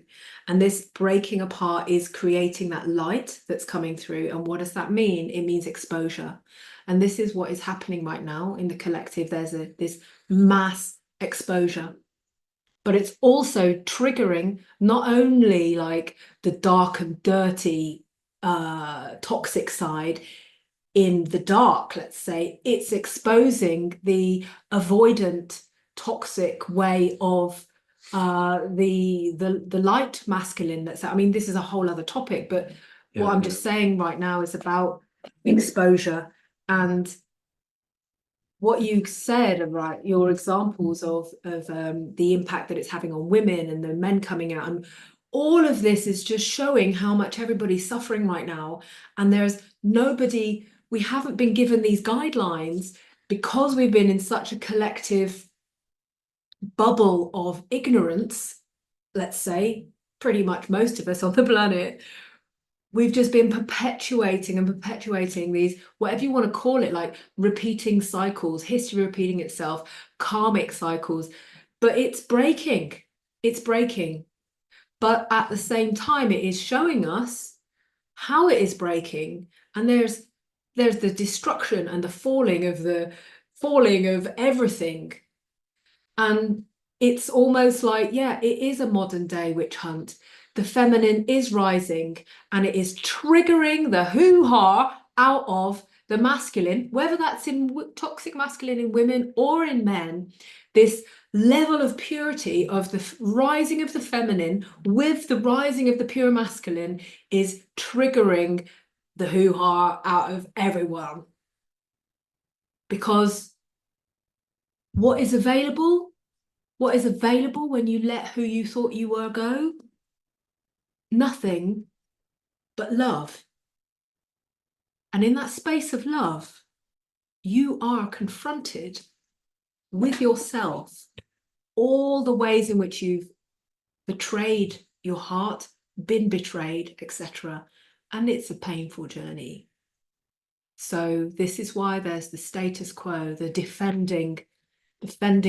And this breaking apart is creating that light that's coming through. And what does that mean? It means exposure. And this is what is happening right now in the collective. There's this mass exposure, but it's also triggering not only like the dark and dirty toxic side in the dark, let's say, it's exposing the avoidant toxic way of the light masculine. That's, I mean, this is a whole other topic, but what I'm just saying right now is about exposure. And what you said about your examples of the impact that it's having on women and the men coming out, and all of this is just showing how much everybody's suffering right now. And there's nobody, we haven't been given these guidelines because we've been in such a collective bubble of ignorance, let's say, pretty much most of us on the planet. We've just been perpetuating and perpetuating these, whatever you want to call it, like repeating cycles, history repeating itself, karmic cycles, but it's breaking. It's breaking. But at the same time, it is showing us how it is breaking. And there's the destruction and the falling of everything. And it's almost like, yeah, it is a modern day witch hunt. The feminine is rising and it is triggering the hoo-ha out of the masculine, whether that's in toxic masculine in women or in men. This level of purity of the rising of the feminine with the rising of the pure masculine is triggering the hoo-ha out of everyone. Because what is available when you let who you thought you were go? Nothing but love. And in that space of love, you are confronted with yourself, all the ways in which you've betrayed your heart, been betrayed, etc. And it's a painful journey. So this is why there's the status quo, the defending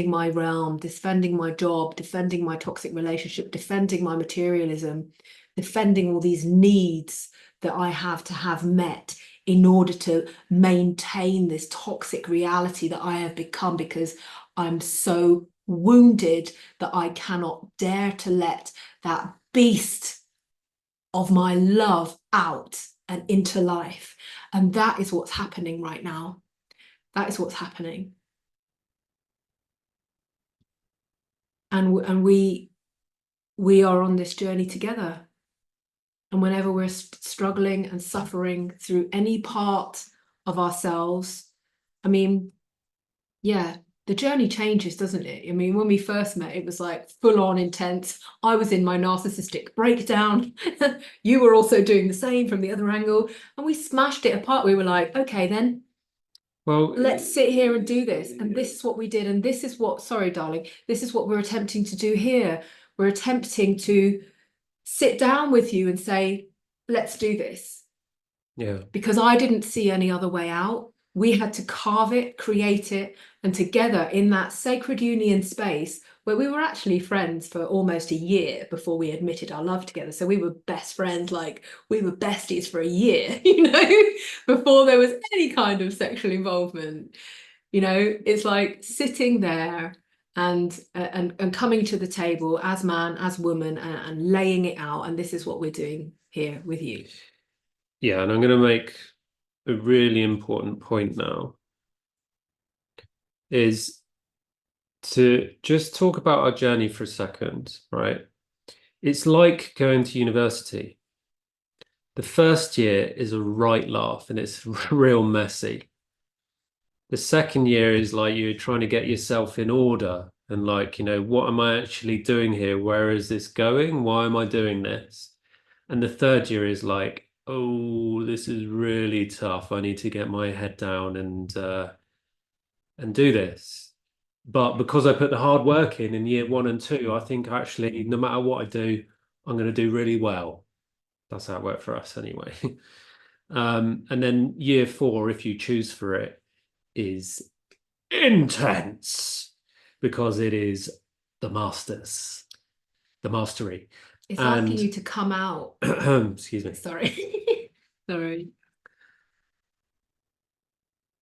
my realm, defending my job, defending my toxic relationship, defending my materialism, defending all these needs that I have to have met in order to maintain this toxic reality that I have become, because I'm so wounded that I cannot dare to let that beast of my love out and into life. And that is what's happening right now. That is what's happening. And we are on this journey together. And whenever we're struggling and suffering through any part of ourselves, I mean, yeah, the journey changes, doesn't it? I mean, when we first met, it was like full on intense. I was in my narcissistic breakdown. You were also doing the same from the other angle. And we smashed it apart. We were like, okay, then Well, let's sit here and do this. And this is what we did. And this is what, sorry, darling, this is what we're attempting to do here. We're attempting to sit down with you and say, let's do this. yeah. Because I didn't see any other way out. We had to carve it, create it, and together in that sacred union space where we were actually friends for almost a year before we admitted our love together. So we were best friends, like we were besties for a year, before there was any kind of sexual involvement. It's like sitting there and coming to the table as man, as woman, and laying it out. And this is what we're doing here with you. Yeah, and I'm going to make a really important point now, is to just talk about our journey for a second, right? It's like going to university. The first year is a right laugh and it's real messy. The second year is like you're trying to get yourself in order and like, what am I actually doing here? Where is this going? Why am I doing this? And the third year is like, oh, this is really tough. I need to get my head down and do this. But because I put the hard work in year 1 and 2, I think actually no matter what I do, I'm going to do really well. That's how it worked for us anyway. And then year 4, if you choose for it, is intense because it is the masters, the mastery. It's asking And you to come out. excuse me. Sorry. Sorry.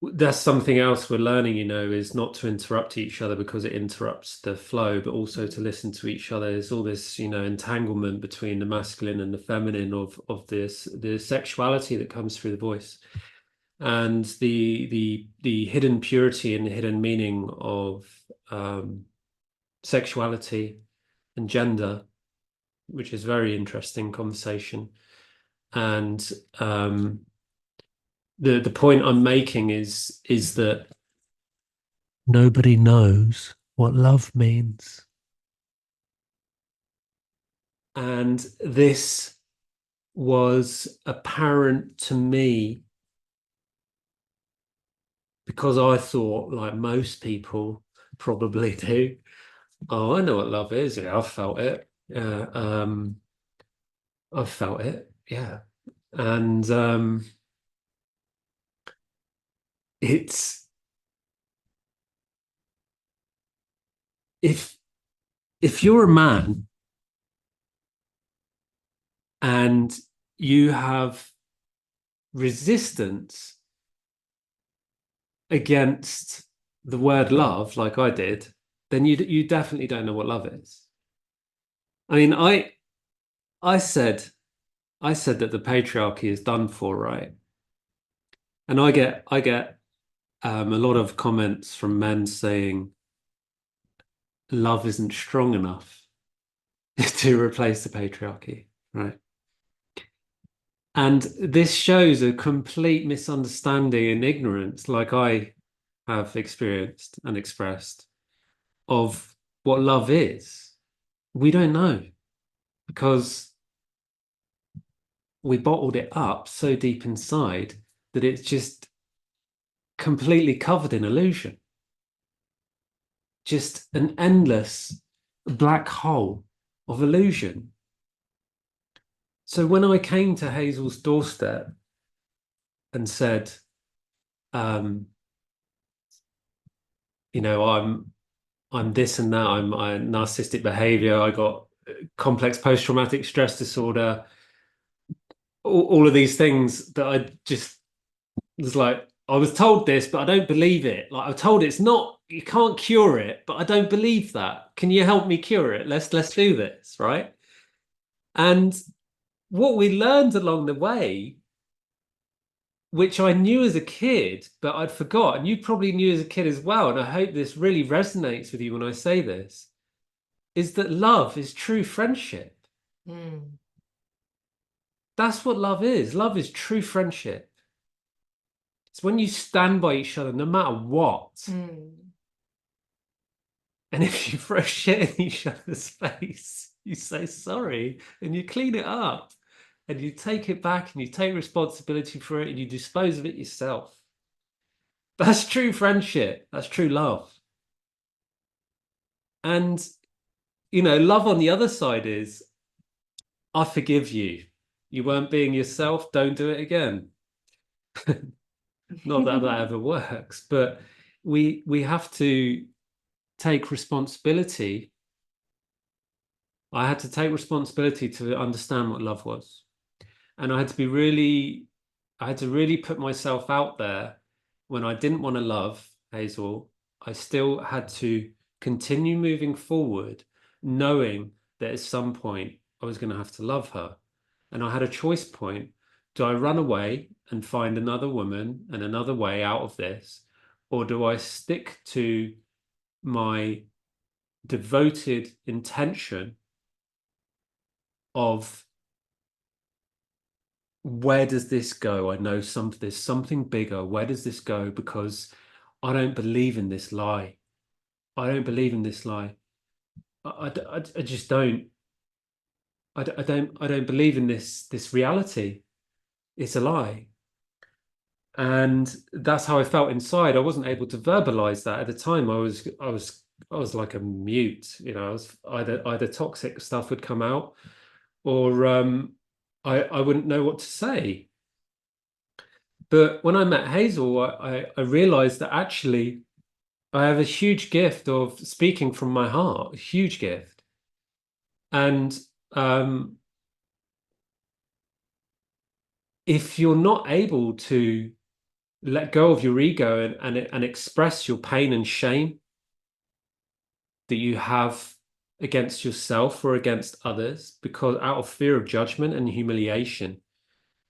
That's something else we're learning, is not to interrupt each other because it interrupts the flow, but also to listen to each other. There's all this, entanglement between the masculine and the feminine of the sexuality that comes through the voice, and the hidden purity and the hidden meaning of sexuality and gender, which is very interesting conversation. And the point I'm making is that nobody knows what love means. And this was apparent to me because I thought, like most people probably do, oh, I know what love is. Yeah, I've felt it. Yeah, I've felt it. Yeah. And it's if you're a man and you have resistance against the word love, like I did, then you definitely don't know what love is. I mean, I said that the patriarchy is done for, right? And I get a lot of comments from men saying love isn't strong enough to replace the patriarchy, right? And this shows a complete misunderstanding and ignorance, like I have experienced and expressed, of what love is. We don't know because we bottled it up so deep inside that it's just completely covered in illusion. Just an endless black hole of illusion. So when I came to Hazel's doorstep and said, I'm this and that, I'm narcissistic behavior, I got complex post-traumatic stress disorder, all of these things that I just was like, I was told this, but I don't believe it. Like I'm told it's not, you can't cure it, but I don't believe that. Can you help me cure it? Let's do this, right? And what we learned along the way, which I knew as a kid, but I'd forgotten, you probably knew as a kid as well, and I hope this really resonates with you when I say this, is that love is true friendship. Mm. That's what love is. Love is true friendship. It's when you stand by each other no matter what. Mm. And if you throw shit in each other's face, you say sorry and you clean it up and you take it back and you take responsibility for it and you dispose of it yourself. That's true friendship. That's true love. And, love on the other side is, I forgive you. You weren't being yourself. Don't do it again. Not that that ever works, but we have to take responsibility. I had to take responsibility to understand what love was. And I had to really put myself out there when I didn't want to love Hazel. I still had to continue moving forward, knowing that at some point I was going to have to love her. And I had a choice point. Do I run away and find another woman and another way out of this? Or do I stick to my devoted intention of where does this go? I know there's something bigger. Where does this go? Because I don't believe in this lie. I don't believe in this lie. I just don't. I don't believe in this reality. It's a lie. And that's how I felt inside. I wasn't able to verbalize that at the time. I was like a mute, I was either toxic stuff would come out or I wouldn't know what to say. But when I met Hazel, I realized that actually I have a huge gift of speaking from my heart, a huge gift. And um, if you're not able to let go of your ego and express your pain and shame that you have against yourself or against others, because out of fear of judgment and humiliation,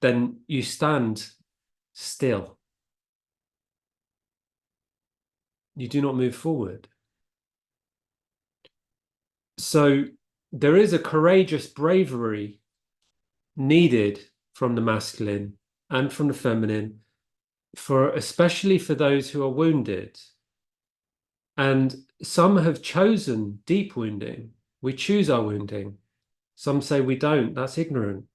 then you stand still. You do not move forward. So there is a courageous bravery needed from the masculine and from the feminine, for especially for those who are wounded. And some have chosen deep wounding. We choose our wounding. Some say we don't. That's ignorant.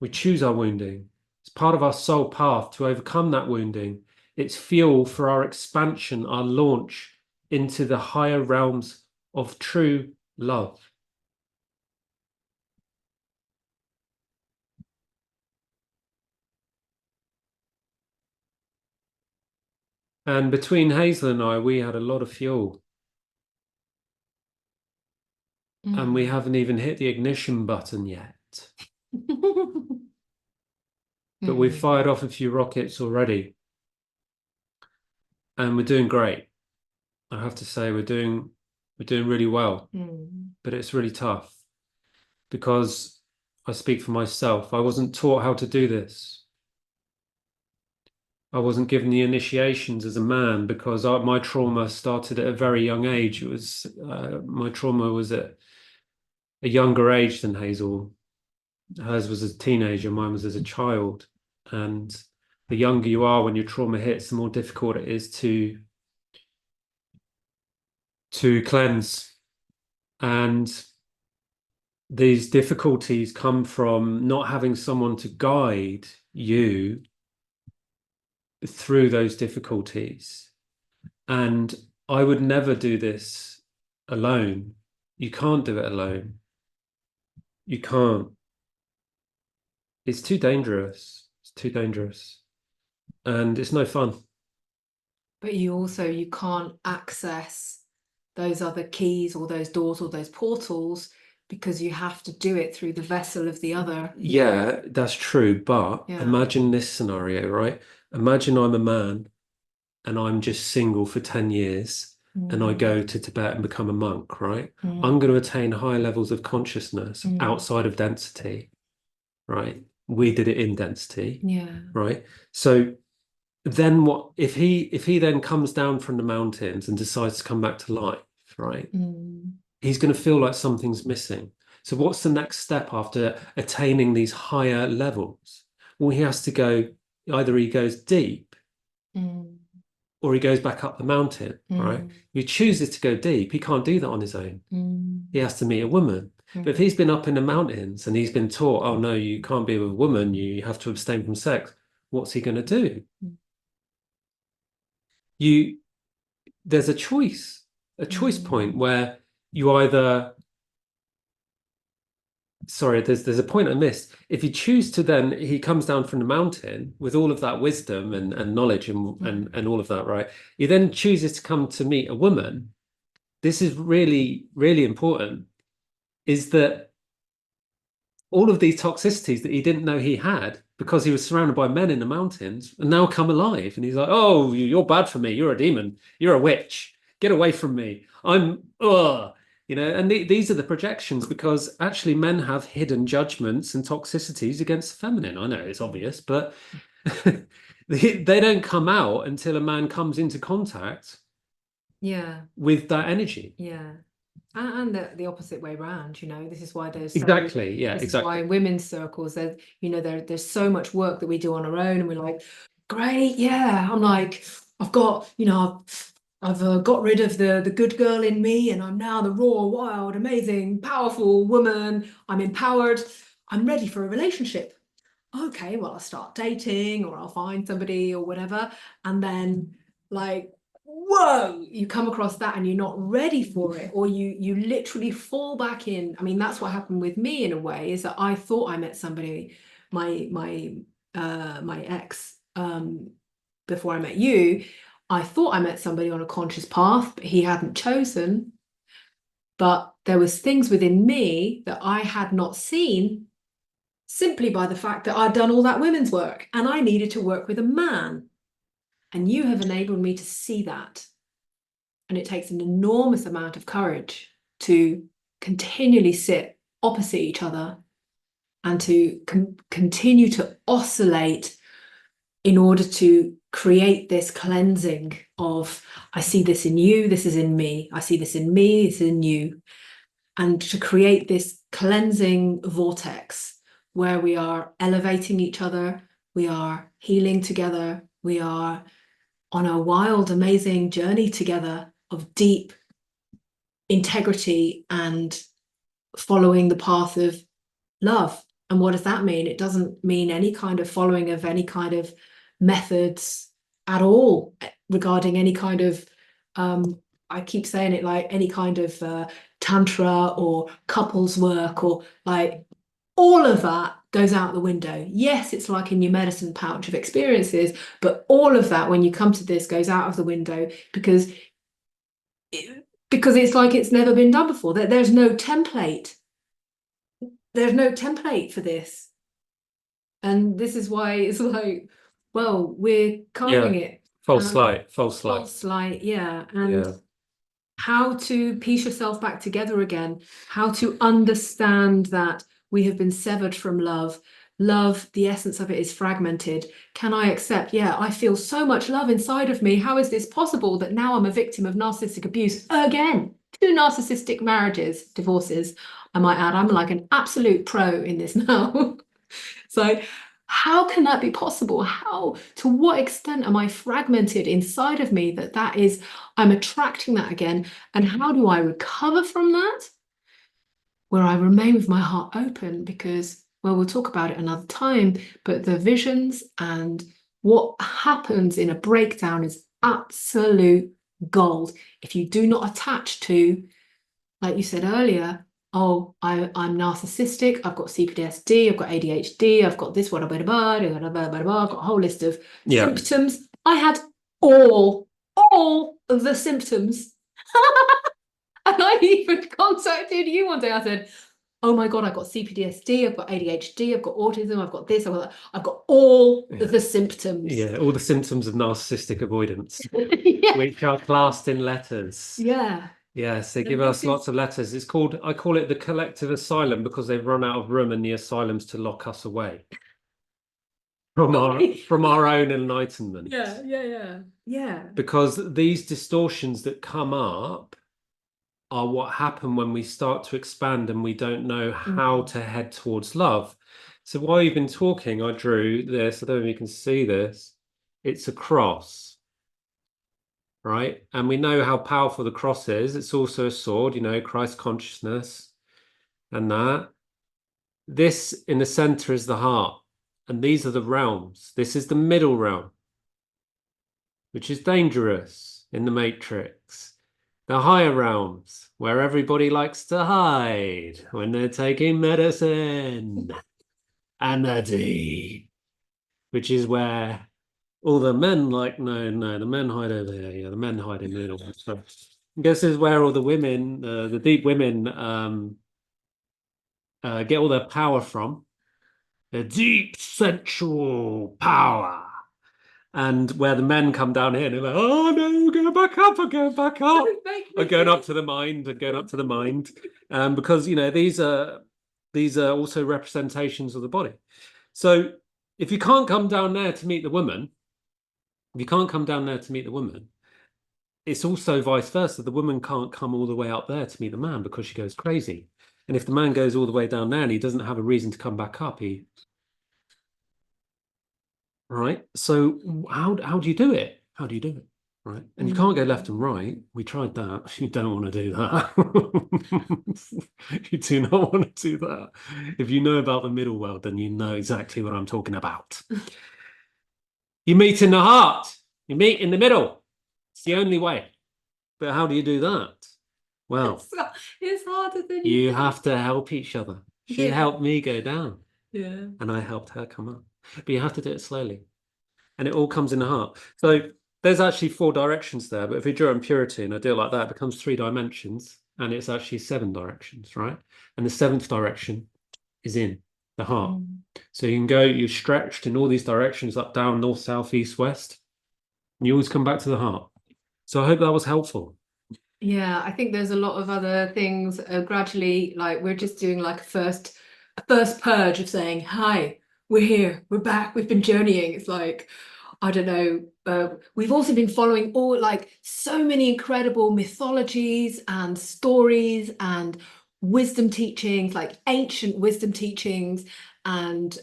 We choose our wounding. It's part of our soul path to overcome that wounding. It's fuel for our expansion, our launch into the higher realms of true love. And between Hazel and I, we had a lot of fuel. And we Mm. haven't even hit the ignition button yet. But we've Mm. fired off a few rockets already. And we're doing great. I have to say we're doing really well. Mm. But it's really tough because I speak for myself. I wasn't taught how to do this. I wasn't given the initiations as a man because my trauma started at a very young age. My trauma was at a younger age than Hazel. Hers was as a teenager, mine was as a child. And the younger you are when your trauma hits, the more difficult it is to cleanse. And these difficulties come from not having someone to guide you through those difficulties. And I would never do this alone. You can't do it alone. You can't. It's too dangerous. It's too dangerous. And it's no fun. But you can't access those other keys or those doors or those portals because you have to do it through the vessel of the other. Yeah, that's true. But Yeah. imagine this scenario, right? imagine I'm a man and I'm just single for 10 years and I Mm, go to Tibet and become a monk, right? I'm mm, going to attain higher levels of consciousness mm. outside of density, right? We did it in density, Yeah. right? So then what if he then comes down from the mountains and decides to come back to life, right? Mm, He's going to feel like something's missing. So what's the next step after attaining these higher levels? Well, he has to go, either he goes deep mm, or he goes back up the mountain, right? mm, If he chooses to go deep, he can't do that on his own. He mm, has to meet a woman. But if mm, he's been up in the mountains and he's been taught, oh no, you can't be with a woman, you have to abstain from sex, what's he going to do? mm, You There's a choice point mm. where you either, sorry, there's a point I missed. If you choose to, then he comes down from the mountain with all of that wisdom and knowledge and all of that, right? He then chooses to come to meet a woman. This is really, really important, is that all of these toxicities that he didn't know he had because he was surrounded by men in the mountains and now come alive. And he's like, oh, you're bad for me. You're a demon. You're a witch. Get away from me. And these are the projections because actually men have hidden judgments and toxicities against the feminine. I know it's obvious, but they don't come out until a man comes into contact Yeah, with that energy. yeah. And the opposite way round, this is why Exactly. Yeah, this is why exactly. in women's circles there's so much work that we do on our own, and we're like, great, yeah. I'm like, I've got, I've got rid of the good girl in me, and I'm now the raw, wild, amazing, powerful woman. I'm empowered. I'm ready for a relationship. Okay, well, I'll start dating or I'll find somebody or whatever. And then like, whoa, you come across that and you're not ready for it, or you literally fall back in. I mean, that's what happened with me in a way, is that I thought I met somebody, my ex, before I met you. I thought I met somebody on a conscious path, but he hadn't chosen. But there was things within me that I had not seen simply by the fact that I'd done all that women's work and I needed to work with a man. And you have enabled me to see that. And it takes an enormous amount of courage to continually sit opposite each other and to continue to oscillate in order to create this cleansing of, I see this in you, this is in me, I see this in me, this is in you, and to create this cleansing vortex where we are elevating each other, we are healing together, we are on a wild, amazing journey together of deep integrity and following the path of love. And what does that mean? It doesn't mean any kind of following of any kind of methods at all regarding any kind of, I keep saying it, like any kind of tantra or couples work, or like all of that goes out the window. Yes, it's like in your medicine pouch of experiences, but all of that when you come to this goes out of the window because it's like it's never been done before. There's no template. There's no template for this. And this is why it's like, well, we're carving Yeah. it. False light, false light. False light, yeah. And Yeah. how to piece yourself back together again, how to understand that we have been severed from love. Love, the essence of it is fragmented. Can I accept? Yeah, I feel so much love inside of me. How is this possible that now I'm a victim of narcissistic abuse again? 2 narcissistic marriages, divorces, I might add. I'm like an absolute pro in this now. So how can that be possible? How, to what extent am I fragmented inside of me that is, I'm attracting that again? And how do I recover from that? Where I remain with my heart open, because, well, we'll talk about it another time, but the visions and what happens in a breakdown is absolute gold. If you do not attach to, like you said earlier, oh, I'm narcissistic, I've got CPTSD, I've got ADHD, I've got this, I've got a whole list of Yeah. symptoms. I had all of the symptoms. And I even contacted you one day. I said, oh my God, I've got CPTSD, I've got ADHD, I've got autism, I've got this, I've got all the symptoms. Yeah, all the symptoms of narcissistic avoidance, Yeah. which are classed in letters. Yeah. Yes, they give And this us is lots of letters. It's called, I call it the collective asylum because they've run out of room in the asylums to lock us away from our own enlightenment. yeah. Because these distortions that come up are what happen when we start to expand and we don't know how Mm. to head towards love. So while you've been talking, I drew this. I don't know if you can see this. It's a cross, right? And we know how powerful the cross is. It's also a sword, you know, Christ consciousness and that. This in the center is the heart. And these are the realms. This is the middle realm, which is dangerous in the matrix. The higher realms, where everybody likes to hide when they're taking medicine. And the D, which is where all the men like, no, the men hide over here. Yeah, the men hide in the middle. So I guess this is where all the women, the deep women, get all their power from. The deep sensual power. And where the men come down here and they're like, oh no, go back up, I'm going back up. I'm going up to the mind, I'm going up to the mind. Because you know, these are also representations of the body. So if you can't come down there to meet the woman, if you can't come down there to meet the woman, it's also vice versa. The woman can't come all the way up there to meet the man because she goes crazy. And if the man goes all the way down there and he doesn't have a reason to come back up, he right? So how do you do it? How do you do it? Right. And you can't go left and right. We tried that. You don't want to do that. You do not want to do that. If you know about the middle world, then you know exactly what I'm talking about. You meet in the heart. You meet in the middle. It's the only way. But how do you do that? Well, It's harder than you you think. have to help each other. She Yeah. helped me go down, Yeah. and I helped her come up. But you have to do it slowly. And it all comes in the heart. So there's actually 4 directions there, but if you draw in purity and I do it like that, it becomes 3 dimensions, and it's actually 7 directions, right? And the 7th direction is in the heart. So you can go, you're stretched in all these directions, up, down, north, south, east, west, and you always come back to the heart. So I hope that was helpful. Yeah, I think there's a lot of other things gradually, like we're just doing like a first purge of saying, hi, we're here, we're back, we've been journeying. It's like, I don't know, we've also been following all like so many incredible mythologies and stories and wisdom teachings, like ancient wisdom teachings, and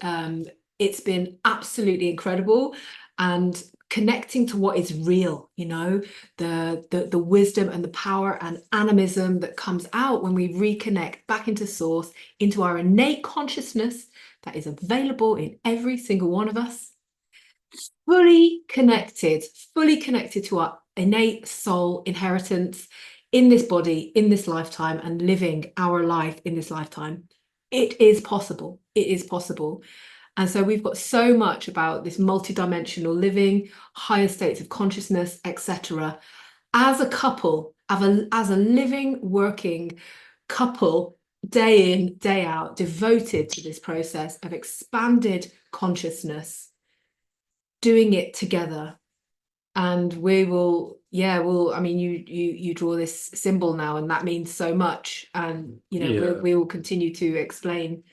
it's been absolutely incredible. And connecting to what is real, you know, the wisdom and the power and animism that comes out when we reconnect back into source, into our innate consciousness that is available in every single one of us, fully connected to our innate soul inheritance in this body, in this lifetime, and living our life in this lifetime. It is possible. It is possible. And so we've got so much about this multidimensional living, higher states of consciousness, etc. As a couple, as a living, working couple, day in, day out, devoted to this process of expanded consciousness, doing it together. And we will, yeah, I mean, you draw this symbol now, and that means so much. And you know, Yeah. we will continue to explain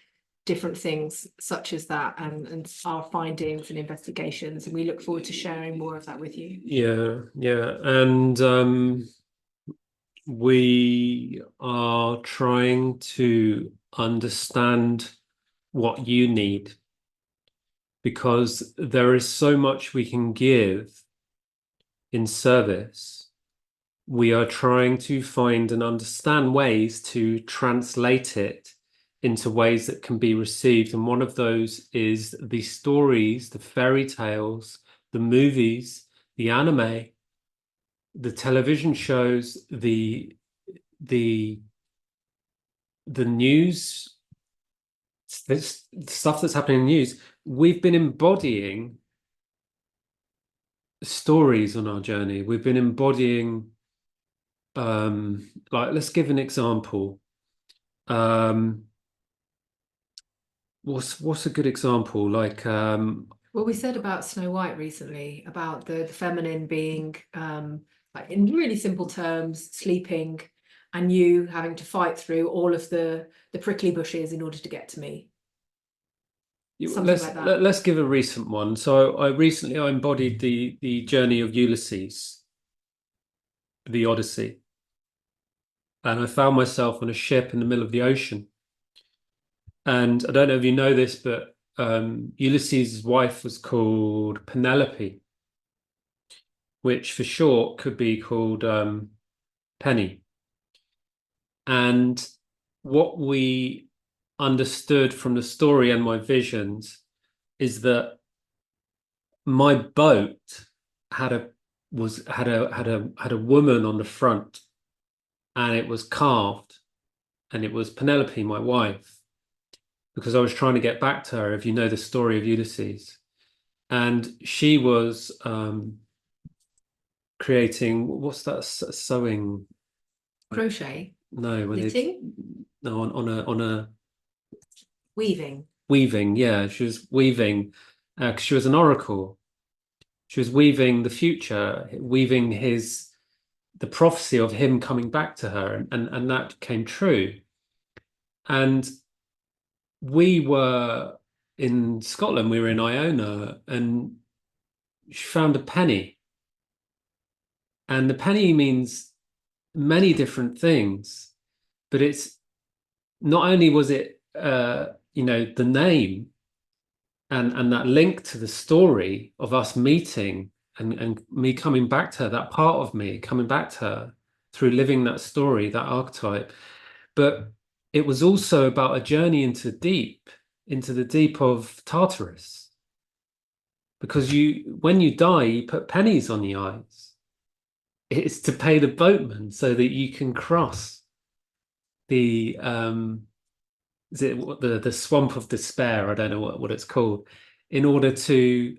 different things such as that, and our findings and investigations, and we look forward to sharing more of that with you. Yeah. And we are trying to understand what you need because there is so much we can give in service. We are trying to find and understand ways to translate it into ways that can be received. And one of those is the stories, the fairy tales, the movies, the anime, the television shows, the news, this stuff that's happening in the news. We've been embodying stories on our journey. We've been embodying like let's give an example. What's a good example? Like, Well, we said about Snow White recently, about the feminine being, like in really simple terms, sleeping, and you having to fight through all of the prickly bushes in order to get to me. Something like that. let's give a recent one. So I embodied the journey of Ulysses, the Odyssey, and I found myself on a ship in the middle of the ocean. And I don't know if you know this, but Ulysses' wife was called Penelope, which for short could be called Penny. And what we understood from the story and my visions is that my boat had a had a woman on the front, and it was carved, and it was Penelope, my wife, because I was trying to get back to her, if you know the story of Ulysses. And she was creating, what's that, sewing? Crochet, No, when they knitting, no on a weaving. weaving. Yeah, she was weaving, 'cause she was an oracle. She was weaving the future, weaving the prophecy of him coming back to her, and that came true. And we were in Scotland, we were in Iona, and she found a penny. And the penny means many different things, but it's not only was it the name and that link to the story of us meeting and me coming back to her, that part of me coming back to her through living that story, that archetype. But it was also about a journey into the deep of Tartarus. Because when you die, you put pennies on the eyes. It's to pay the boatman so that you can cross the is it the swamp of despair? I don't know what it's called, in order to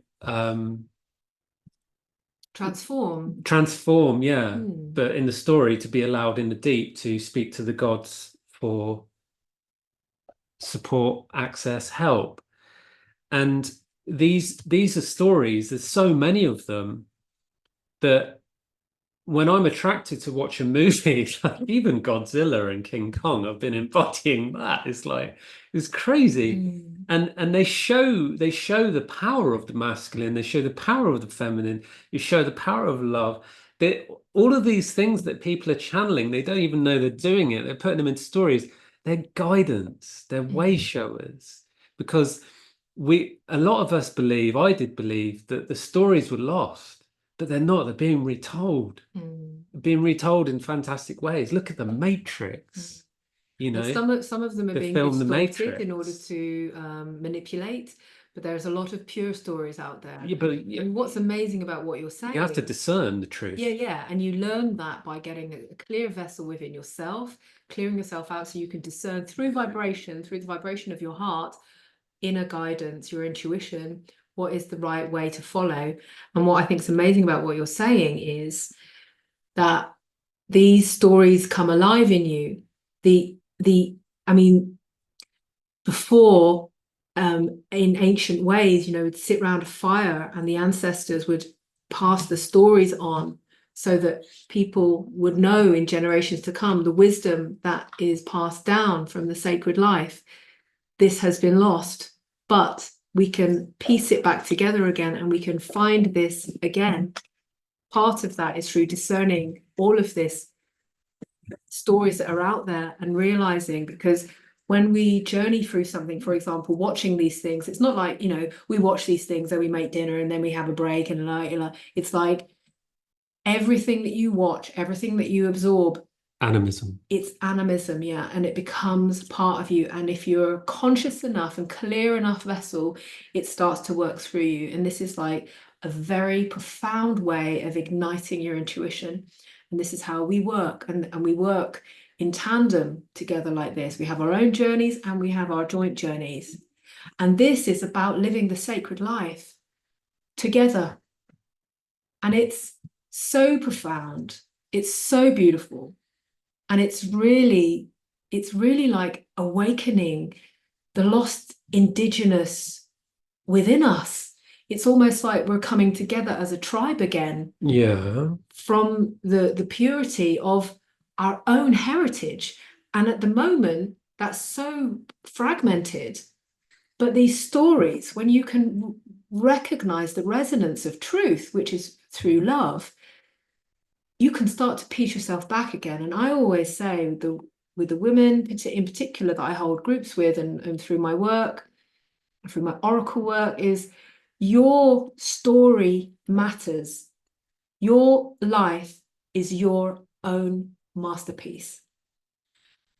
Transform. yeah. But in the story, to be allowed in the deep to speak to the gods for support, access, help. And these are stories, there's so many of them, that when I'm attracted to watch a movie, like even Godzilla and King Kong, I've been embodying that. It's like it's crazy. And they show the power of the masculine, they show the power of the feminine, you show the power of love. All of these things that people are channeling, they don't even know they're doing it. They're putting them into stories. They're guidance, they're way showers. Because a lot of us believe, I did believe, that the stories were lost, but they're not. They're being retold, being retold in fantastic ways. Look at the Matrix, And some of them are the being film The distorted in order Matrix. to manipulate, but there's a lot of pure stories out there. Yeah, but And what's amazing about what you're saying, you have to discern the truth. yeah, and you learn that by getting a clear vessel within yourself, clearing yourself out so you can discern through the vibration of your heart, inner guidance, your intuition, what is the right way to follow. And what I think is amazing about what you're saying is that these stories come alive in you. I mean, before, in ancient ways, we'd sit around a fire and the ancestors would pass the stories on so that people would know in generations to come the wisdom that is passed down from the sacred life. This has been lost, but we can piece it back together again and we can find this again. Part of that is through discerning all of this stories that are out there and realizing, because when we journey through something, for example, watching these things, it's not like, we watch these things and we make dinner and then we have a break and it's like everything that you watch, everything that you absorb, Animism. It's animism, yeah, and it becomes part of you. And if you're conscious enough and clear enough vessel, it starts to work through you. And this is like a very profound way of igniting your intuition. And this is how we work. And we work in tandem together like this. We have our own journeys and we have our joint journeys. And this is about living the sacred life together. And it's so profound. It's so beautiful. And it's really like awakening the lost indigenous within us. It's almost like we're coming together as a tribe again. Yeah. From the purity of our own heritage. And at the moment, that's so fragmented. But these stories, when you can recognize the resonance of truth, which is through love, you can start to piece yourself back again. And I always say with the women in particular that I hold groups with and through my work, through my oracle work, is your story matters. Your life is your own masterpiece.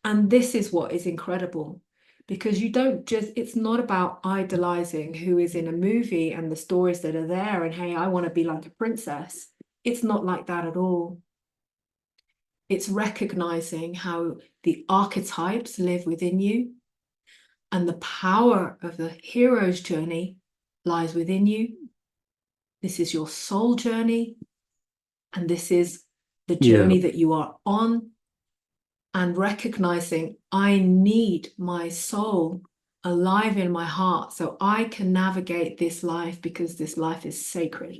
And this is what is incredible, because you don't just, it's not about idolizing who is in a movie and the stories that are there and, hey, I want to be like a princess. It's not like that at all. It's recognizing how the archetypes live within you, and the power of the hero's journey lies within you. This is your soul journey, and this is the journey that you are on. And recognizing I need my soul alive in my heart so I can navigate this life, because this life is sacred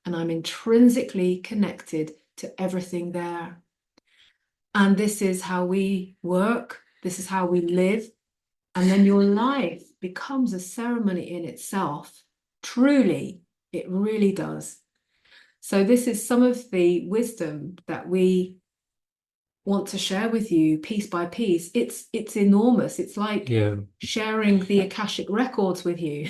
and I'm intrinsically connected to everything there. And this is how we work, this is how we live. And then your life becomes a ceremony in itself. Truly, it really does. So this is some of the wisdom that we want to share with you piece by piece. It's enormous. It's like sharing the Akashic records with you.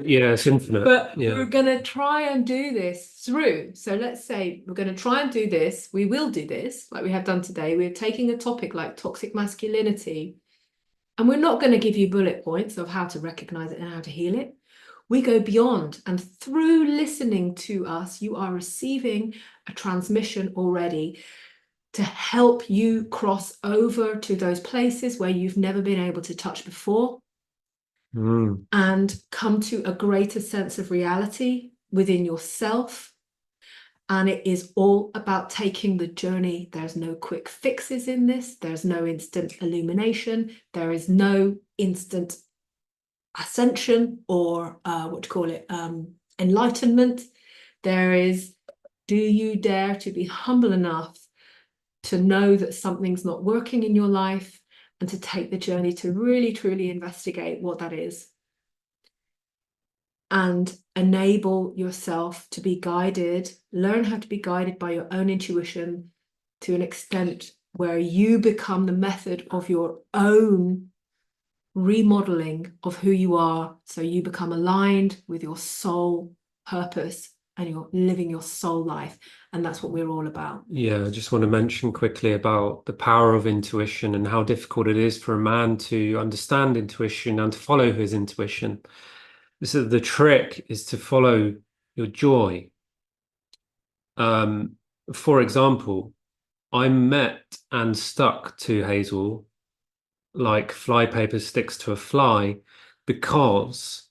Yeah, it's infinite. But we're going to try and do this through. So let's say we're going to try and do this. We will do this like we have done today. We're taking a topic like toxic masculinity, and we're not going to give you bullet points of how to recognize it and how to heal it. We go beyond, and through listening to us, you are receiving a transmission already to help you cross over to those places where you've never been able to touch before, and come to a greater sense of reality within yourself. And it is all about taking the journey. There's no quick fixes in this. There's no instant illumination. There is no instant ascension or enlightenment. There is, do you dare to be humble enough to know that something's not working in your life, and to take the journey to really, truly investigate what that is, and enable yourself to be guided, learn how to be guided by your own intuition to an extent where you become the method of your own remodeling of who you are. So you become aligned with your soul purpose and you're living your soul life. And that's what we're all about. Yeah, I just want to mention quickly about the power of intuition and how difficult it is for a man to understand intuition and to follow his intuition. So the trick is to follow your joy. For example, I met and stuck to Hazel like flypaper sticks to a fly because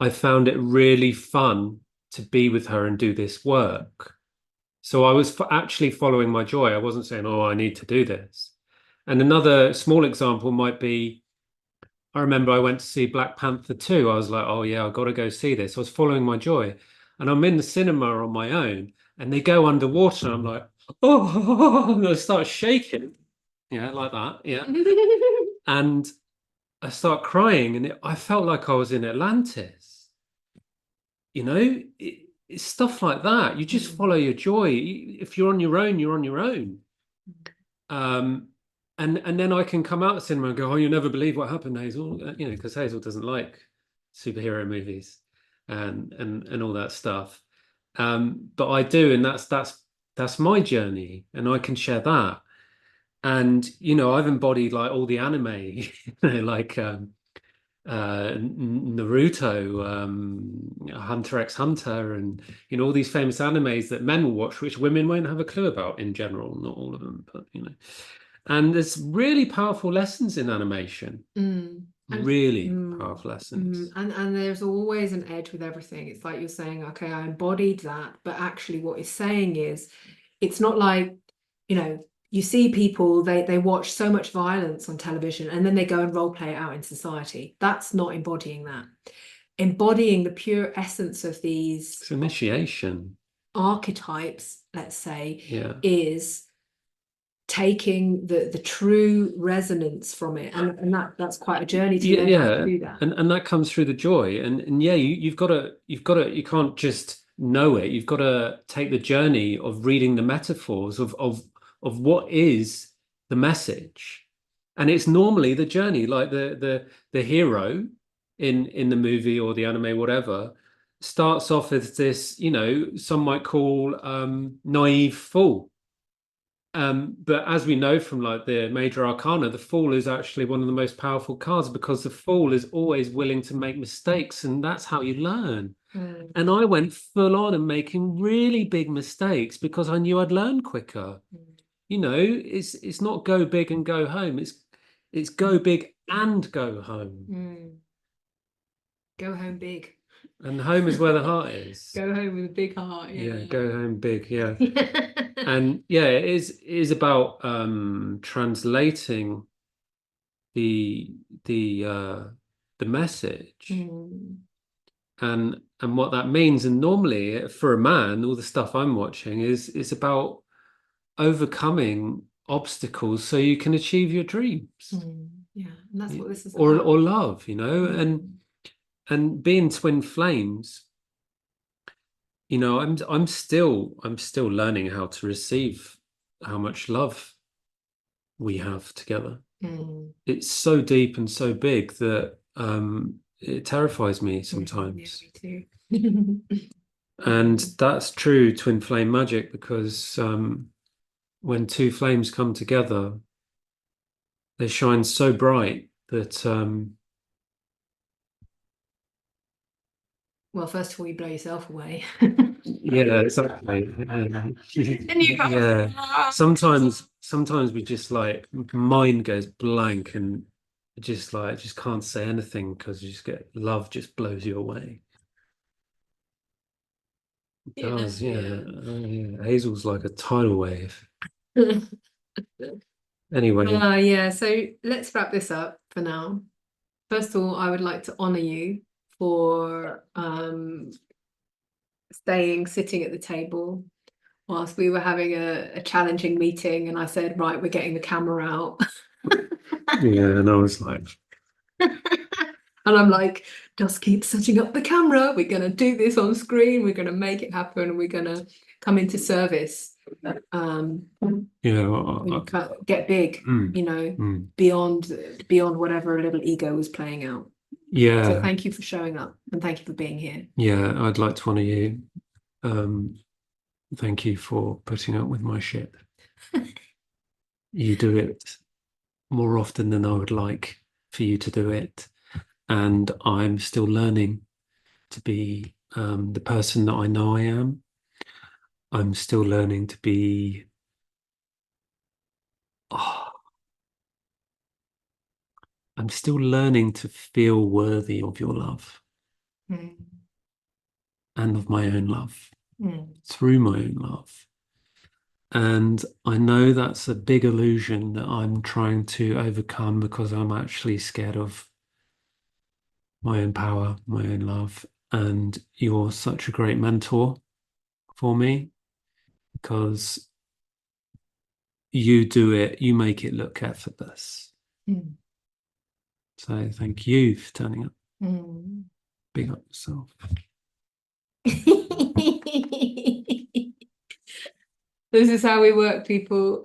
I found it really fun to be with her and do this work. So I was actually following my joy. I wasn't saying, oh, I need to do this. And another small example might be, I remember I went to see Black Panther 2. I was like, oh yeah, I've got to go see this. I was following my joy. And I'm in the cinema on my own and they go underwater and I'm like, oh, and I start shaking. Yeah, like that. Yeah. And I start crying and I felt like I was in Atlantis. You know, it's stuff like that. You just follow your joy. If you're on your own, you're on your own. And then I can come out of the cinema and go, oh, you'll never believe what happened, Hazel. You know, because Hazel doesn't like superhero movies and all that stuff. But I do, and that's my journey, and I can share that. And you know, I've embodied like all the anime, you know, like Naruto, Hunter x Hunter, and you know all these famous animes that men will watch, which women won't have a clue about in general. Not all of them, but you know. And there's really powerful lessons in animation. Really powerful lessons. And there's always an edge with everything. It's like you're saying, okay, I embodied that, but actually what it's saying is, it's not like, you know, you see people, they watch so much violence on television and then they go and role play it out in society. That's not embodying that. Embodying the pure essence of these It's initiation. archetypes, let's say, Yeah. is taking the true resonance from it, and that's quite a journey to learn how to do that. And that comes through the joy, and yeah, you've got to you can't just know it. You've got to take the journey of reading the metaphors of what is the message, and it's normally the journey, like the hero in the movie or the anime, whatever, starts off as this, some might call naive fool. But as we know from like the major arcana, the fool is actually one of the most powerful cards because the fool is always willing to make mistakes, and that's how you learn. And I went full on and making really big mistakes because I knew I'd learn quicker. It's not go big and go home. It's go big and go home. Go home big. And home is where the heart is. Go home with a big heart. Yeah, go home big. Yeah. And yeah, it is about translating the message and what that means. And normally for a man, all the stuff I'm watching is about overcoming obstacles so you can achieve your dreams. Yeah, and that's what this is or about. or love, and being twin flames. I'm still learning how to receive how much love we have together. It's so deep and so big that it terrifies me sometimes. Yeah, me too. And that's true twin flame magic because when two flames come together, they shine so bright that well, first of all, you blow yourself away. yeah, exactly. And you go, Yeah. Sometimes we just like mind goes blank and just can't say anything because you just get love just blows you away. It does, yeah. Oh, yeah. Hazel's like a tidal wave. Anyway, yeah, so let's wrap this up for now. First of all, I would like to honor you for sitting at the table whilst we were having a challenging meeting, and I said, right, we're getting the camera out. yeah, and I was like, and I'm like, just keep setting up the camera. We're going to do this on screen. We're going to make it happen. And we're going to come into service. Get big, beyond whatever little ego was playing out. Yeah. So thank you for showing up and thank you for being here. Yeah, I'd like to honor you. Thank you for putting up with my shit. You do it more often than I would like for you to do it. And I'm still learning to be the person that I know I am. I'm still learning to be I'm still learning to feel worthy of your love and of my own love through my own love. And I know that's a big illusion that I'm trying to overcome because I'm actually scared of my own power, my own love. And you're such a great mentor for me because you do it, you make it look effortless. So thank you for turning up. Big up yourself. This is how we work, people.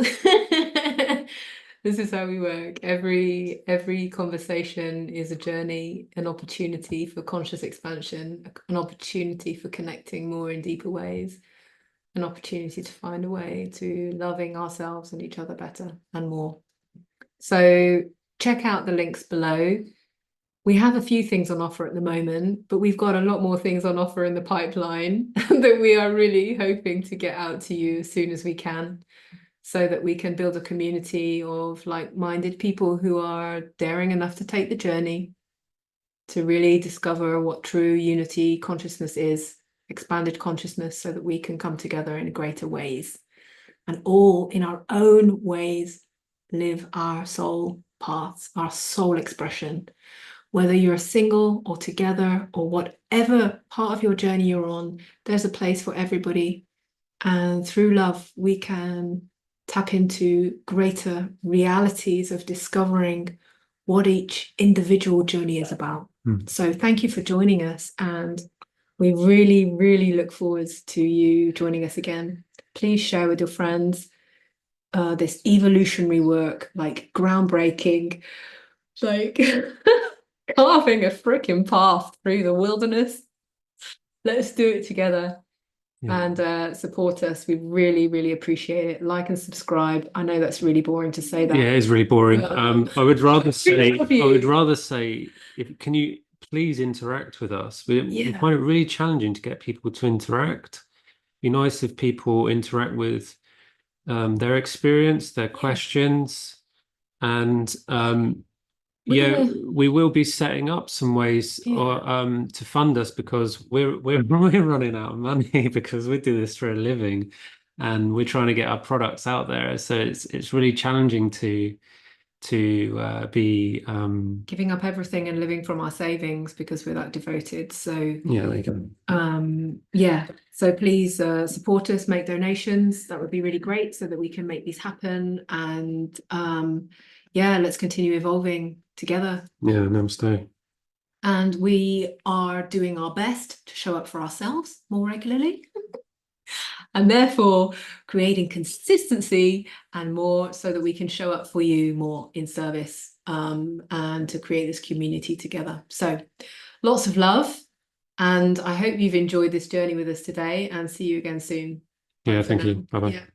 This is how we work. Every conversation is a journey, an opportunity for conscious expansion, an opportunity for connecting more in deeper ways, an opportunity to find a way to loving ourselves and each other better and more. So check out the links below. We have a few things on offer at the moment, but we've got a lot more things on offer in the pipeline that we are really hoping to get out to you as soon as we can, so that we can build a community of like-minded people who are daring enough to take the journey to really discover what true unity consciousness is, expanded consciousness, so that we can come together in greater ways. and all in our own ways live our soul paths, our soul expression. Whether you're single or together or whatever part of your journey you're on, there's a place for everybody. And through love, we can tap into greater realities of discovering what each individual journey is about. So thank you for joining us. And we really, really look forward to you joining us again. Please share with your friends this evolutionary work, like groundbreaking, like carving a freaking path through the wilderness. Let's do it together. And support us. We really, really appreciate it. Like and subscribe. I know that's really boring to say that. Yeah, it is really boring. I would rather say, can you please interact with us? We find it really challenging to get people to interact. Be nice if people interact with their experience, their questions, and we will be setting up some ways to fund us, because we're running out of money because we do this for a living, and we're trying to get our products out there. So it's really challenging to be giving up everything and living from our savings because we're that devoted. So yeah, there you go. So please support us, make donations. That would be really great so that we can make these happen. And let's continue evolving together. Yeah, namaste. And we are doing our best to show up for ourselves more regularly. And therefore creating consistency and more so that we can show up for you more in service, and to create this community together. So lots of love, and I hope you've enjoyed this journey with us today, and see you again soon. Yeah, thank you. Bye-bye. Yeah.